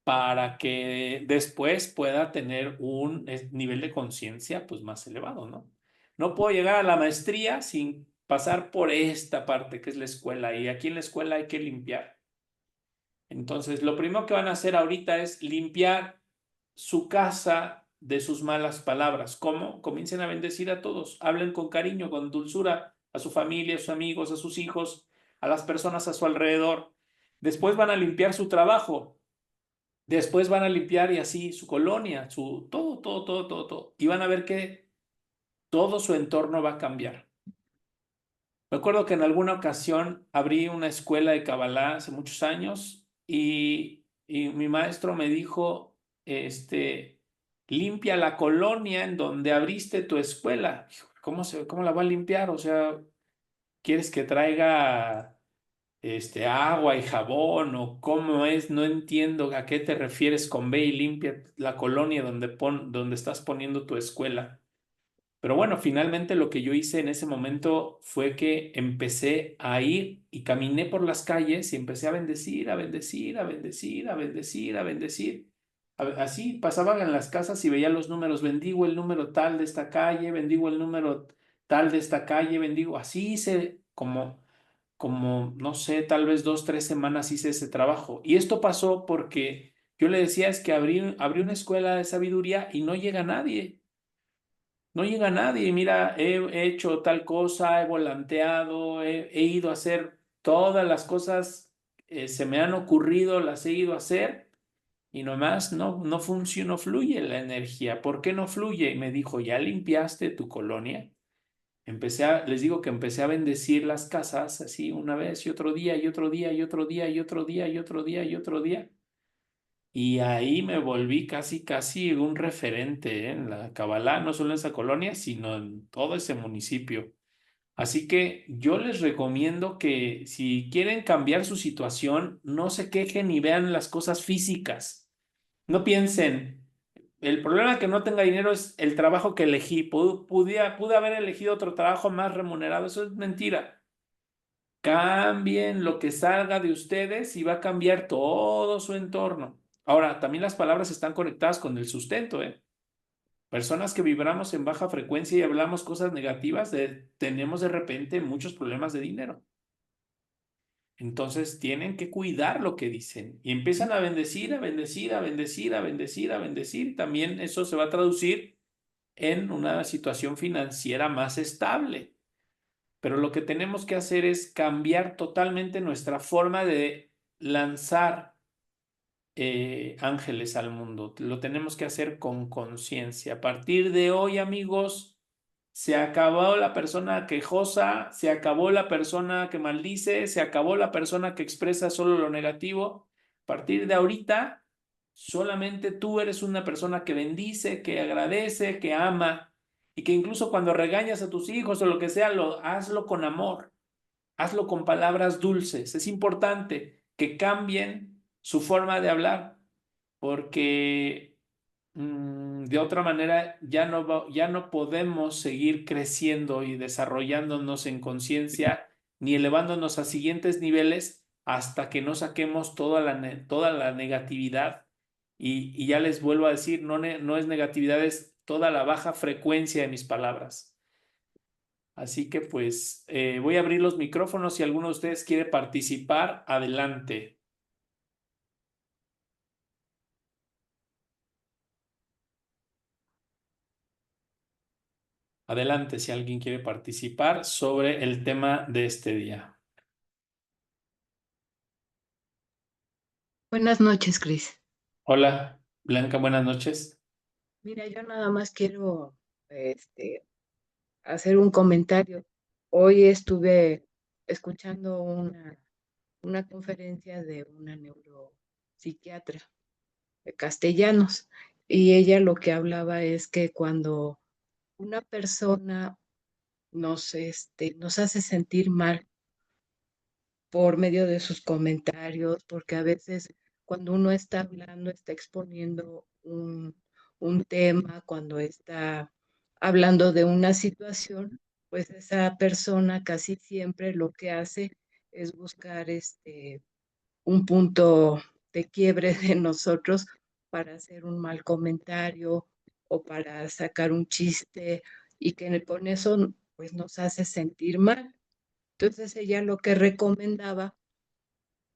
Para que después pueda tener un nivel de conciencia pues más elevado, ¿no? No puedo llegar a la maestría sin pasar por esta parte que es la escuela y aquí en la escuela hay que limpiar. Entonces, lo primero que van a hacer ahorita es limpiar su casa de sus malas palabras. ¿Cómo? Comiencen a bendecir a todos, hablen con cariño, con dulzura a su familia, a sus amigos, a sus hijos, a las personas a su alrededor. Después van a limpiar su trabajo. Después van a limpiar y así su colonia, todo. Y van a ver que todo su entorno va a cambiar. Me acuerdo que en alguna ocasión abrí una escuela de Kabbalah hace muchos años y mi maestro me dijo, limpia la colonia en donde abriste tu escuela. ¿Cómo la va a limpiar? O sea, ¿quieres que traiga agua y jabón o cómo es? No entiendo a qué te refieres con ve y limpia la colonia donde estás poniendo tu escuela. Pero bueno, finalmente lo que yo hice en ese momento fue que empecé a ir y caminé por las calles y empecé a bendecir, a bendecir, a bendecir, a bendecir, a bendecir. Así pasaba en las casas y veía los números, bendigo el número tal de esta calle, bendigo el número tal de esta calle, bendigo. Así hice como, no sé, tal vez 2, 3 semanas hice ese trabajo. Y esto pasó porque yo le decía, es que abrí una escuela de sabiduría y no llega nadie. No llega nadie. Mira, he hecho tal cosa, he volanteado, he ido a hacer todas las cosas, se me han ocurrido, las he ido a hacer y nomás no funciona, no fluye la energía. ¿Por qué no fluye? Y me dijo, ¿ya limpiaste tu colonia? Les digo que empecé a bendecir las casas así una vez y otro día y otro día y otro día y otro día y otro día y otro día. Y ahí me volví casi un referente, en la Kabbalah, no solo en esa colonia, sino en todo ese municipio. Así que yo les recomiendo que si quieren cambiar su situación, no se quejen ni vean las cosas físicas. No piensen, el problema que no tenga dinero es el trabajo que elegí. Pude haber elegido otro trabajo más remunerado. Eso es mentira. Cambien lo que salga de ustedes y va a cambiar todo su entorno. Ahora, también las palabras están conectadas con el sustento, ¿eh? Personas que vibramos en baja frecuencia y hablamos cosas negativas, tenemos de repente muchos problemas de dinero. Entonces tienen que cuidar lo que dicen y empiezan a bendecir, a bendecir, a bendecir, a bendecir, a bendecir. También eso se va a traducir en una situación financiera más estable. Pero lo que tenemos que hacer es cambiar totalmente nuestra forma de lanzar ángeles al mundo. Lo tenemos que hacer con conciencia. A partir de hoy, amigos, se acabó la persona quejosa, se acabó la persona que maldice, se acabó la persona que expresa solo lo negativo. A partir de ahorita, solamente tú eres una persona que bendice, que agradece, que ama y que incluso cuando regañas a tus hijos o lo que sea, hazlo con amor, hazlo con palabras dulces. Es importante que cambien su forma de hablar porque de otra manera ya no podemos seguir creciendo y desarrollándonos en conciencia ni elevándonos a siguientes niveles hasta que no saquemos toda la negatividad. Y ya les vuelvo a decir, no es negatividad, es toda la baja frecuencia de mis palabras. Así que pues voy a abrir los micrófonos si alguno de ustedes quiere participar, adelante. Adelante si alguien quiere participar sobre el tema de este día. Buenas noches, Cris. Hola, Blanca, buenas noches. Mira, yo nada más quiero hacer un comentario. Hoy estuve escuchando una conferencia de una neuropsiquiatra de Castellanos y ella lo que hablaba es que cuando una persona nos hace sentir mal por medio de sus comentarios, porque a veces cuando uno está hablando, está exponiendo un tema, cuando está hablando de una situación, pues esa persona casi siempre lo que hace es buscar un punto de quiebre de nosotros para hacer un mal comentario o para sacar un chiste y que con eso pues nos hace sentir mal. Entonces ella lo que recomendaba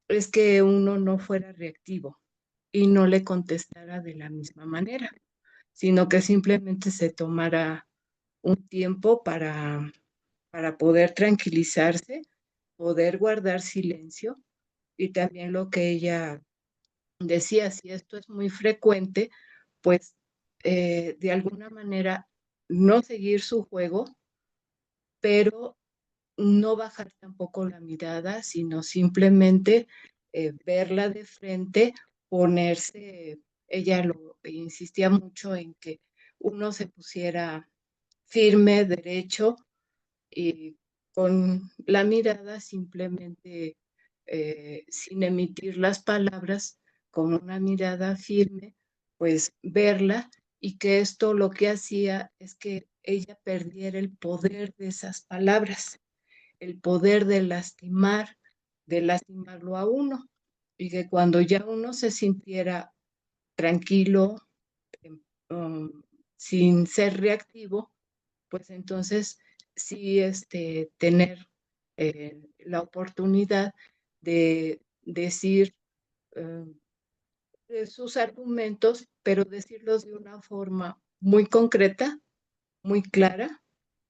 es que uno no fuera reactivo y no le contestara de la misma manera, sino que simplemente se tomara un tiempo para poder tranquilizarse, poder guardar silencio y también lo que ella decía, si esto es muy frecuente, pues de alguna manera no seguir su juego, pero no bajar tampoco la mirada, sino simplemente verla de frente, ponerse, ella lo insistía mucho en que uno se pusiera firme, derecho y con la mirada simplemente sin emitir las palabras, con una mirada firme, pues verla y que esto lo que hacía es que ella perdiera el poder de esas palabras, el poder de lastimarlo a uno, y que cuando ya uno se sintiera tranquilo, um, sin ser reactivo, pues entonces sí tener la oportunidad de decir sus argumentos, pero decirlos de una forma muy concreta muy clara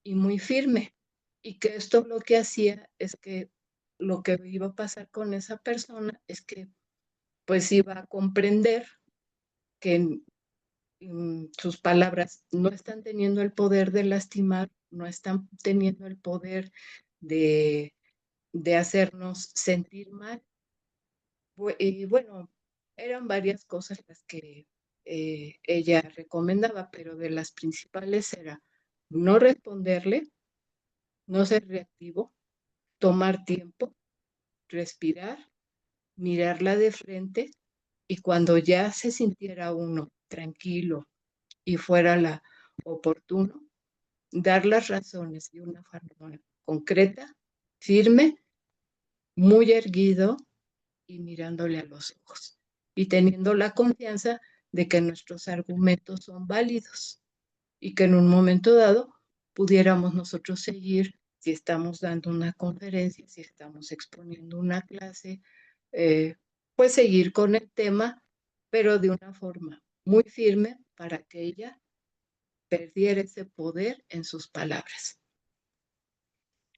y muy firme. Y que esto lo que hacía es que lo que iba a pasar con esa persona es que pues iba a comprender que sus palabras no están teniendo el poder de lastimar, no están teniendo el poder de, de hacernos sentir mal. Y bueno, eran varias cosas las que ella recomendaba, pero de las principales era no responderle, no ser reactivo, tomar tiempo, respirar, mirarla de frente y cuando ya se sintiera uno tranquilo y fuera la oportuno, dar las razones de una forma concreta, firme, muy erguido y mirándole a los ojos y teniendo la confianza de que nuestros argumentos son válidos y que en un momento dado pudiéramos nosotros seguir si estamos dando una conferencia, si estamos exponiendo una clase, eh, pues seguir con el tema, pero de una forma muy firme para que ella perdiera ese poder en sus palabras.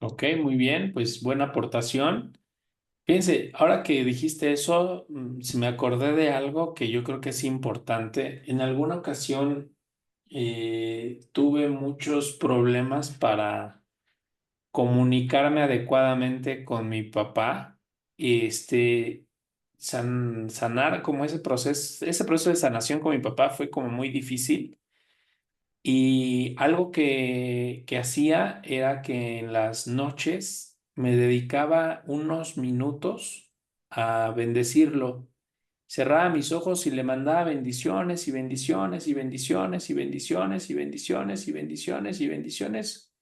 Ok, muy bien, pues buena aportación. Fíjense, ahora que dijiste eso, se me acordé de algo que yo creo que es importante. En alguna ocasión tuve muchos problemas para comunicarme adecuadamente con mi papá y sanar como ese proceso de sanación con mi papá fue como muy difícil. Y algo que hacía era que en las noches me dedicaba unos minutos a bendecirlo. Cerraba mis ojos y le mandaba bendiciones y bendiciones y bendiciones y bendiciones y bendiciones y bendiciones y bendiciones.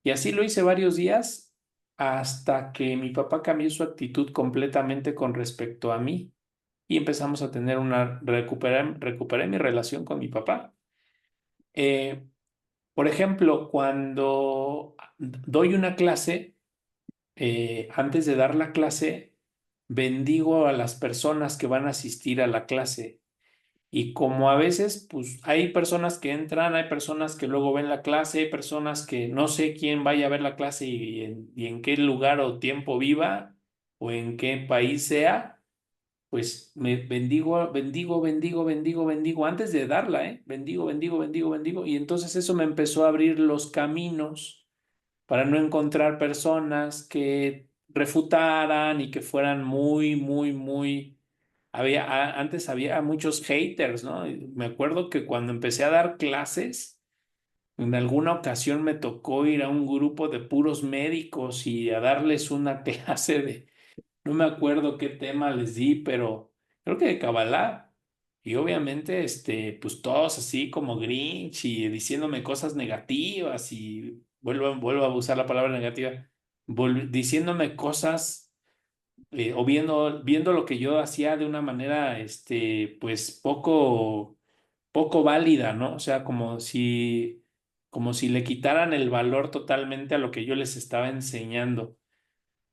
Y así lo hice varios días hasta que mi papá cambió su actitud completamente con respecto a mí y empezamos a tener recuperé mi relación con mi papá. Eh, por ejemplo, cuando doy una clase, antes de dar la clase, bendigo a las personas que van a asistir a la clase. Y como a veces, pues hay personas que entran, hay personas que luego ven la clase, hay personas que no sé quién vaya a ver la clase y en qué lugar o tiempo viva o en qué país sea, pues me bendigo antes de darla, ¿eh? Bendigo. Y entonces eso me empezó a abrir los caminos para no encontrar personas que refutaran y que fueran muy. Antes había muchos haters, ¿no? Y me acuerdo que cuando empecé a dar clases, en alguna ocasión me tocó ir a un grupo de puros médicos y a darles una clase no me acuerdo qué tema les di, pero creo que de Kabbalah. Y obviamente, pues todos así como Grinch y diciéndome cosas negativas y vuelvo a usar la palabra negativa, diciéndome cosas o viendo lo que yo hacía de una manera, pues poco válida, ¿no? O sea, como si le quitaran el valor totalmente a lo que yo les estaba enseñando.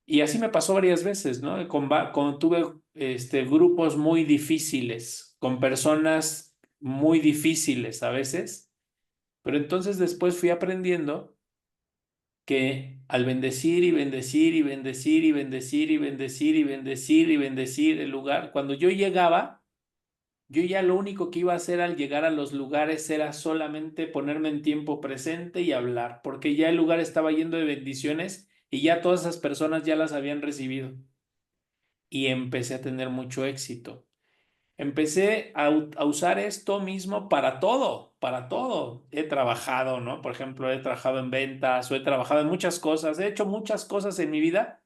Y así me pasó varias veces, ¿no? Con tuve grupos muy difíciles, con personas muy difíciles a veces, pero entonces después fui aprendiendo que al bendecir y bendecir y bendecir y bendecir y bendecir y bendecir y bendecir el lugar, cuando yo llegaba, yo ya lo único que iba a hacer al llegar a los lugares era solamente ponerme en tiempo presente y hablar, porque ya el lugar estaba yendo de bendiciones y ya todas esas personas ya las habían recibido. Y empecé a tener mucho éxito. Empecé a usar esto mismo para todo, para todo. He trabajado, ¿no? Por ejemplo, he trabajado en ventas o he trabajado en muchas cosas, he hecho muchas cosas en mi vida,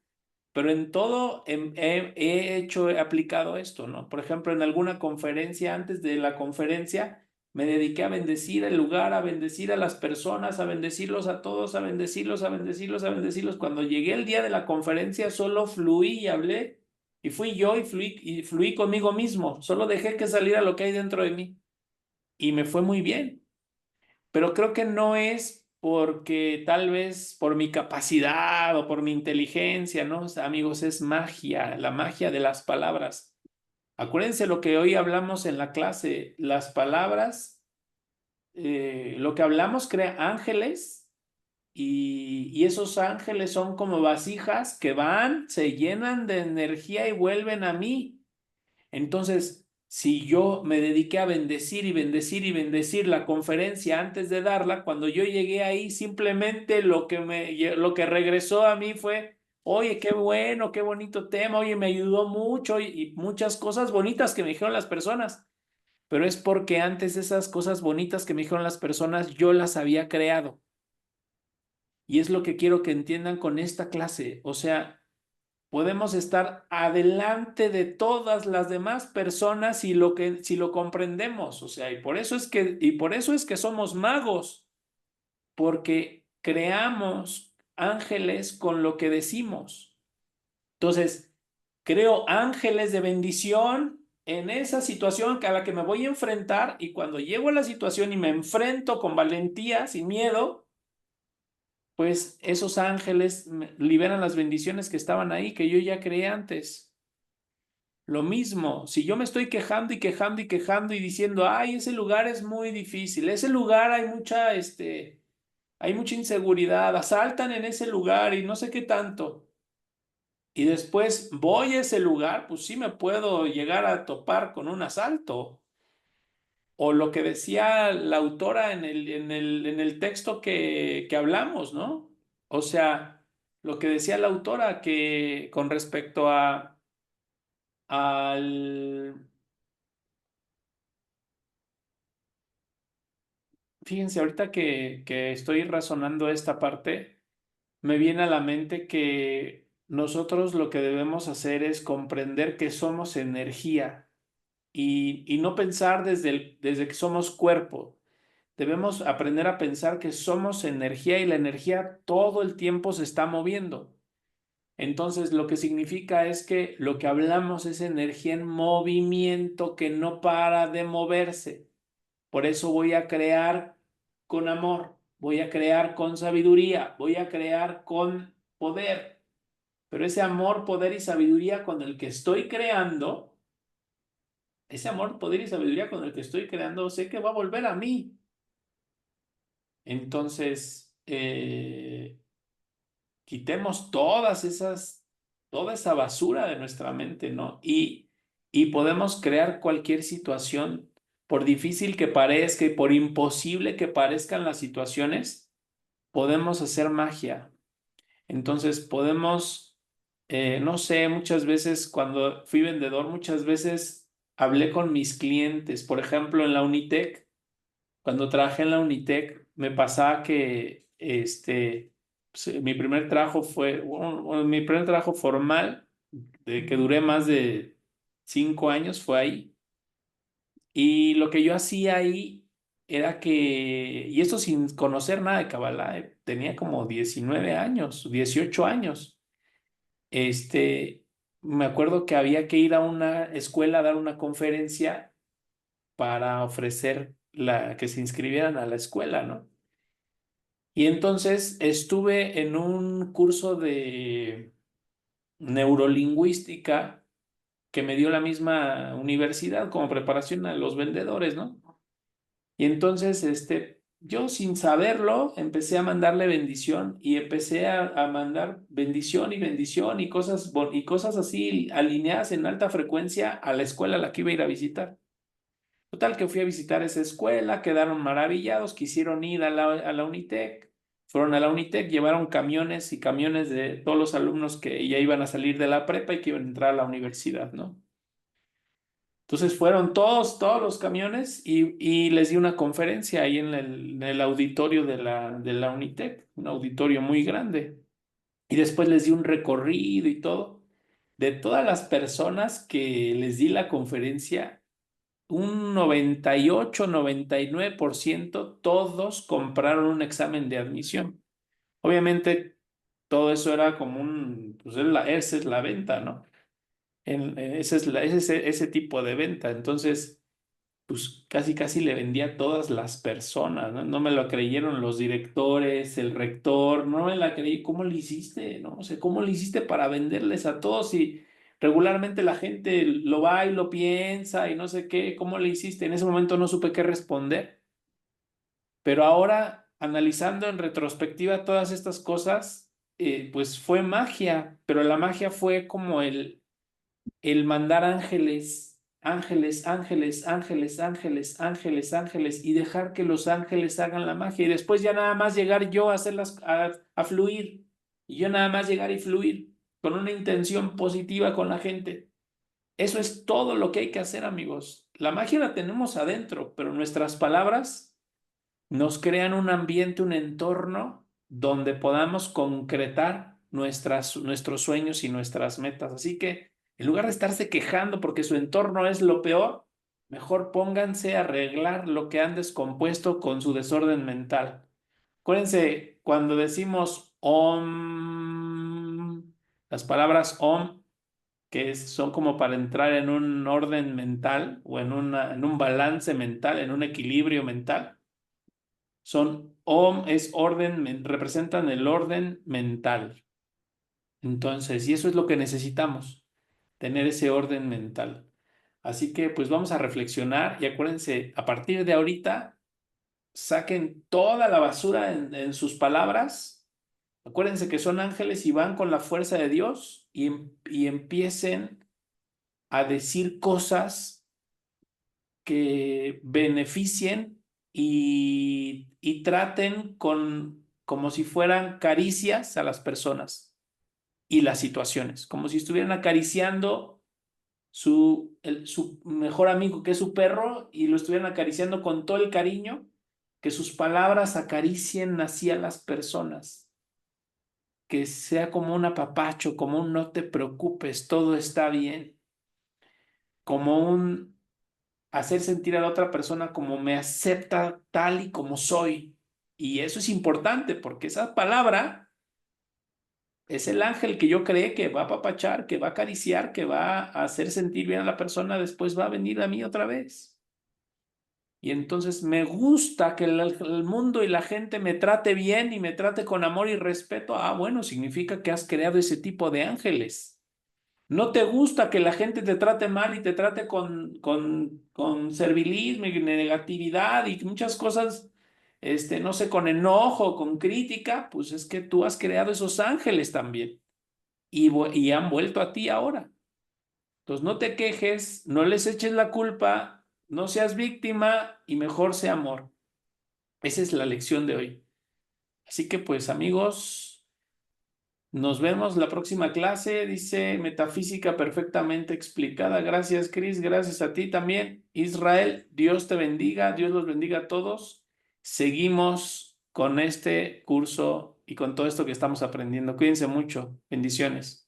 pero en todo he aplicado esto, ¿no? Por ejemplo, en alguna conferencia, antes de la conferencia, me dediqué a bendecir el lugar, a bendecir a las personas, a bendecirlos a todos, a bendecirlos, a bendecirlos, a bendecirlos. Cuando llegué el día de la conferencia, solo fluí y hablé, y fui yo y fluí conmigo mismo. Solo dejé que saliera lo que hay dentro de mí, y me fue muy bien, pero creo que no es porque tal vez por mi capacidad o por mi inteligencia, ¿no? O sea, amigos, es magia, la magia de las palabras. Acuérdense lo que hoy hablamos en la clase, las palabras lo que hablamos crea ángeles y esos ángeles son como vasijas que van, se llenan de energía y vuelven a mí. Entonces, si yo me dediqué a bendecir y bendecir y bendecir la conferencia antes de darla, cuando yo llegué ahí, simplemente lo que regresó a mí fue, oye, qué bueno, qué bonito tema, oye, me ayudó mucho y muchas cosas bonitas que me dijeron las personas. Pero es porque antes esas cosas bonitas que me dijeron las personas, yo las había creado. Y es lo que quiero que entiendan con esta clase. O sea, podemos estar adelante de todas las demás personas si lo comprendemos. O sea, y por eso es que somos magos, porque creamos ángeles con lo que decimos. Entonces, creo ángeles de bendición en esa situación a la que me voy a enfrentar y cuando llego a la situación y me enfrento con valentía, sin miedo, pues esos ángeles liberan las bendiciones que estaban ahí, que yo ya creé antes. Lo mismo, si yo me estoy quejando y quejando y quejando y diciendo, ay, ese lugar es muy difícil, ese lugar hay mucha inseguridad, asaltan en ese lugar y no sé qué tanto. Y después voy a ese lugar, pues sí me puedo llegar a topar con un asalto. O lo que decía la autora en el texto que hablamos, ¿no? O sea, lo que decía la autora que con respecto al fíjense, ahorita que estoy razonando esta parte, me viene a la mente que nosotros lo que debemos hacer es comprender que somos energía y no pensar desde que somos cuerpo. Debemos aprender a pensar que somos energía y la energía todo el tiempo se está moviendo. Entonces, lo que significa es que lo que hablamos es energía en movimiento que no para de moverse. Por eso voy a crear con amor, voy a crear con sabiduría, voy a crear con poder. Pero ese amor, poder y sabiduría con el que estoy creando, ese amor, poder y sabiduría con el que estoy creando, sé que va a volver a mí. Entonces, quitemos toda esa basura de nuestra mente, ¿no? Y podemos crear cualquier situación, por difícil que parezca y por imposible que parezcan las situaciones, podemos hacer magia. Entonces podemos, no sé, muchas veces cuando fui vendedor, muchas veces hablé con mis clientes, por ejemplo, en la Unitec. Cuando trabajé en la Unitec, me pasaba que pues, mi primer trabajo formal, de que duré más de 5 años, fue ahí. Y lo que yo hacía ahí era y esto sin conocer nada de Kabbalah, tenía como 19 años, 18 años. Este, Me acuerdo que había que ir a una escuela a dar una conferencia para ofrecer que se inscribieran a la escuela, ¿no? Y entonces estuve en un curso de neurolingüística que me dio la misma universidad como preparación a los vendedores, ¿no? Y entonces, yo sin saberlo, empecé a mandarle bendición y empecé a mandar bendición y cosas así alineadas en alta frecuencia a la escuela a la que iba a ir a visitar. Total que fui a visitar esa escuela, quedaron maravillados, quisieron ir a la Unitec, fueron a la Unitec, llevaron camiones y camiones de todos los alumnos que ya iban a salir de la prepa y que iban a entrar a la universidad, ¿no? Entonces fueron todos los camiones y les di una conferencia ahí en el auditorio de la Unitec, un auditorio muy grande. Y después les di un recorrido y todo. De todas las personas que les di la conferencia, un 98-99% todos compraron un examen de admisión. Obviamente, todo eso era como pues esa es la venta, ¿no? Ese tipo de venta. Entonces, pues casi le vendía a todas las personas, ¿no? No me lo creyeron los directores, el rector, no me la creí. ¿Cómo le hiciste? ¿No? O sea, ¿cómo le hiciste para venderles a todos y regularmente la gente lo va y lo piensa y no sé qué? ¿Cómo le hiciste? En ese momento no supe qué responder. Pero ahora, analizando en retrospectiva todas estas cosas, pues fue magia, pero la magia fue como el mandar ángeles, ángeles, ángeles, ángeles, ángeles, ángeles, ángeles, y dejar que los ángeles hagan la magia, y después ya nada más llegar yo a hacerlas, a fluir, y yo nada más llegar y fluir con una intención positiva con la gente. Eso es todo lo que hay que hacer, amigos. La magia la tenemos adentro, pero nuestras palabras nos crean un ambiente, un entorno donde podamos concretar nuestros sueños y nuestras metas. Así que en lugar de estarse quejando porque su entorno es lo peor, mejor pónganse a arreglar lo que han descompuesto con su desorden mental. Acuérdense, cuando decimos om, las palabras om, son como para entrar en un orden mental o en un balance mental, en un equilibrio mental. Es orden, representan el orden mental. Entonces, y eso es lo que necesitamos, tener ese orden mental. Así que pues vamos a reflexionar y acuérdense, a partir de ahorita, saquen toda la basura en sus palabras. Acuérdense que son ángeles y van con la fuerza de Dios y empiecen a decir cosas que beneficien y traten como si fueran caricias a las personas y las situaciones, como si estuvieran acariciando su mejor amigo, que es su perro, y lo estuvieran acariciando con todo el cariño, que sus palabras acaricien así a las personas, que sea como un apapacho, como un no te preocupes, todo está bien, como un hacer sentir a la otra persona como me acepta tal y como soy. Y eso es importante porque esa palabra es el ángel que yo creé que va a apapachar, que va a acariciar, que va a hacer sentir bien a la persona, después va a venir a mí otra vez. Y entonces me gusta que el mundo y la gente me trate bien y me trate con amor y respeto. Ah, bueno, significa que has creado ese tipo de ángeles. No te gusta que la gente te trate mal y te trate con servilismo y negatividad y muchas cosas, no sé, con enojo, con crítica, pues es que tú has creado esos ángeles también y han vuelto a ti ahora. Entonces no te quejes, no les eches la culpa, no seas víctima y mejor sea amor. Esa es la lección de hoy. Así que pues amigos. Nos vemos la próxima clase, dice Metafísica perfectamente explicada. Gracias, Cris, gracias a ti también. Israel, Dios te bendiga, Dios los bendiga a todos. Seguimos con este curso y con todo esto que estamos aprendiendo. Cuídense mucho. Bendiciones.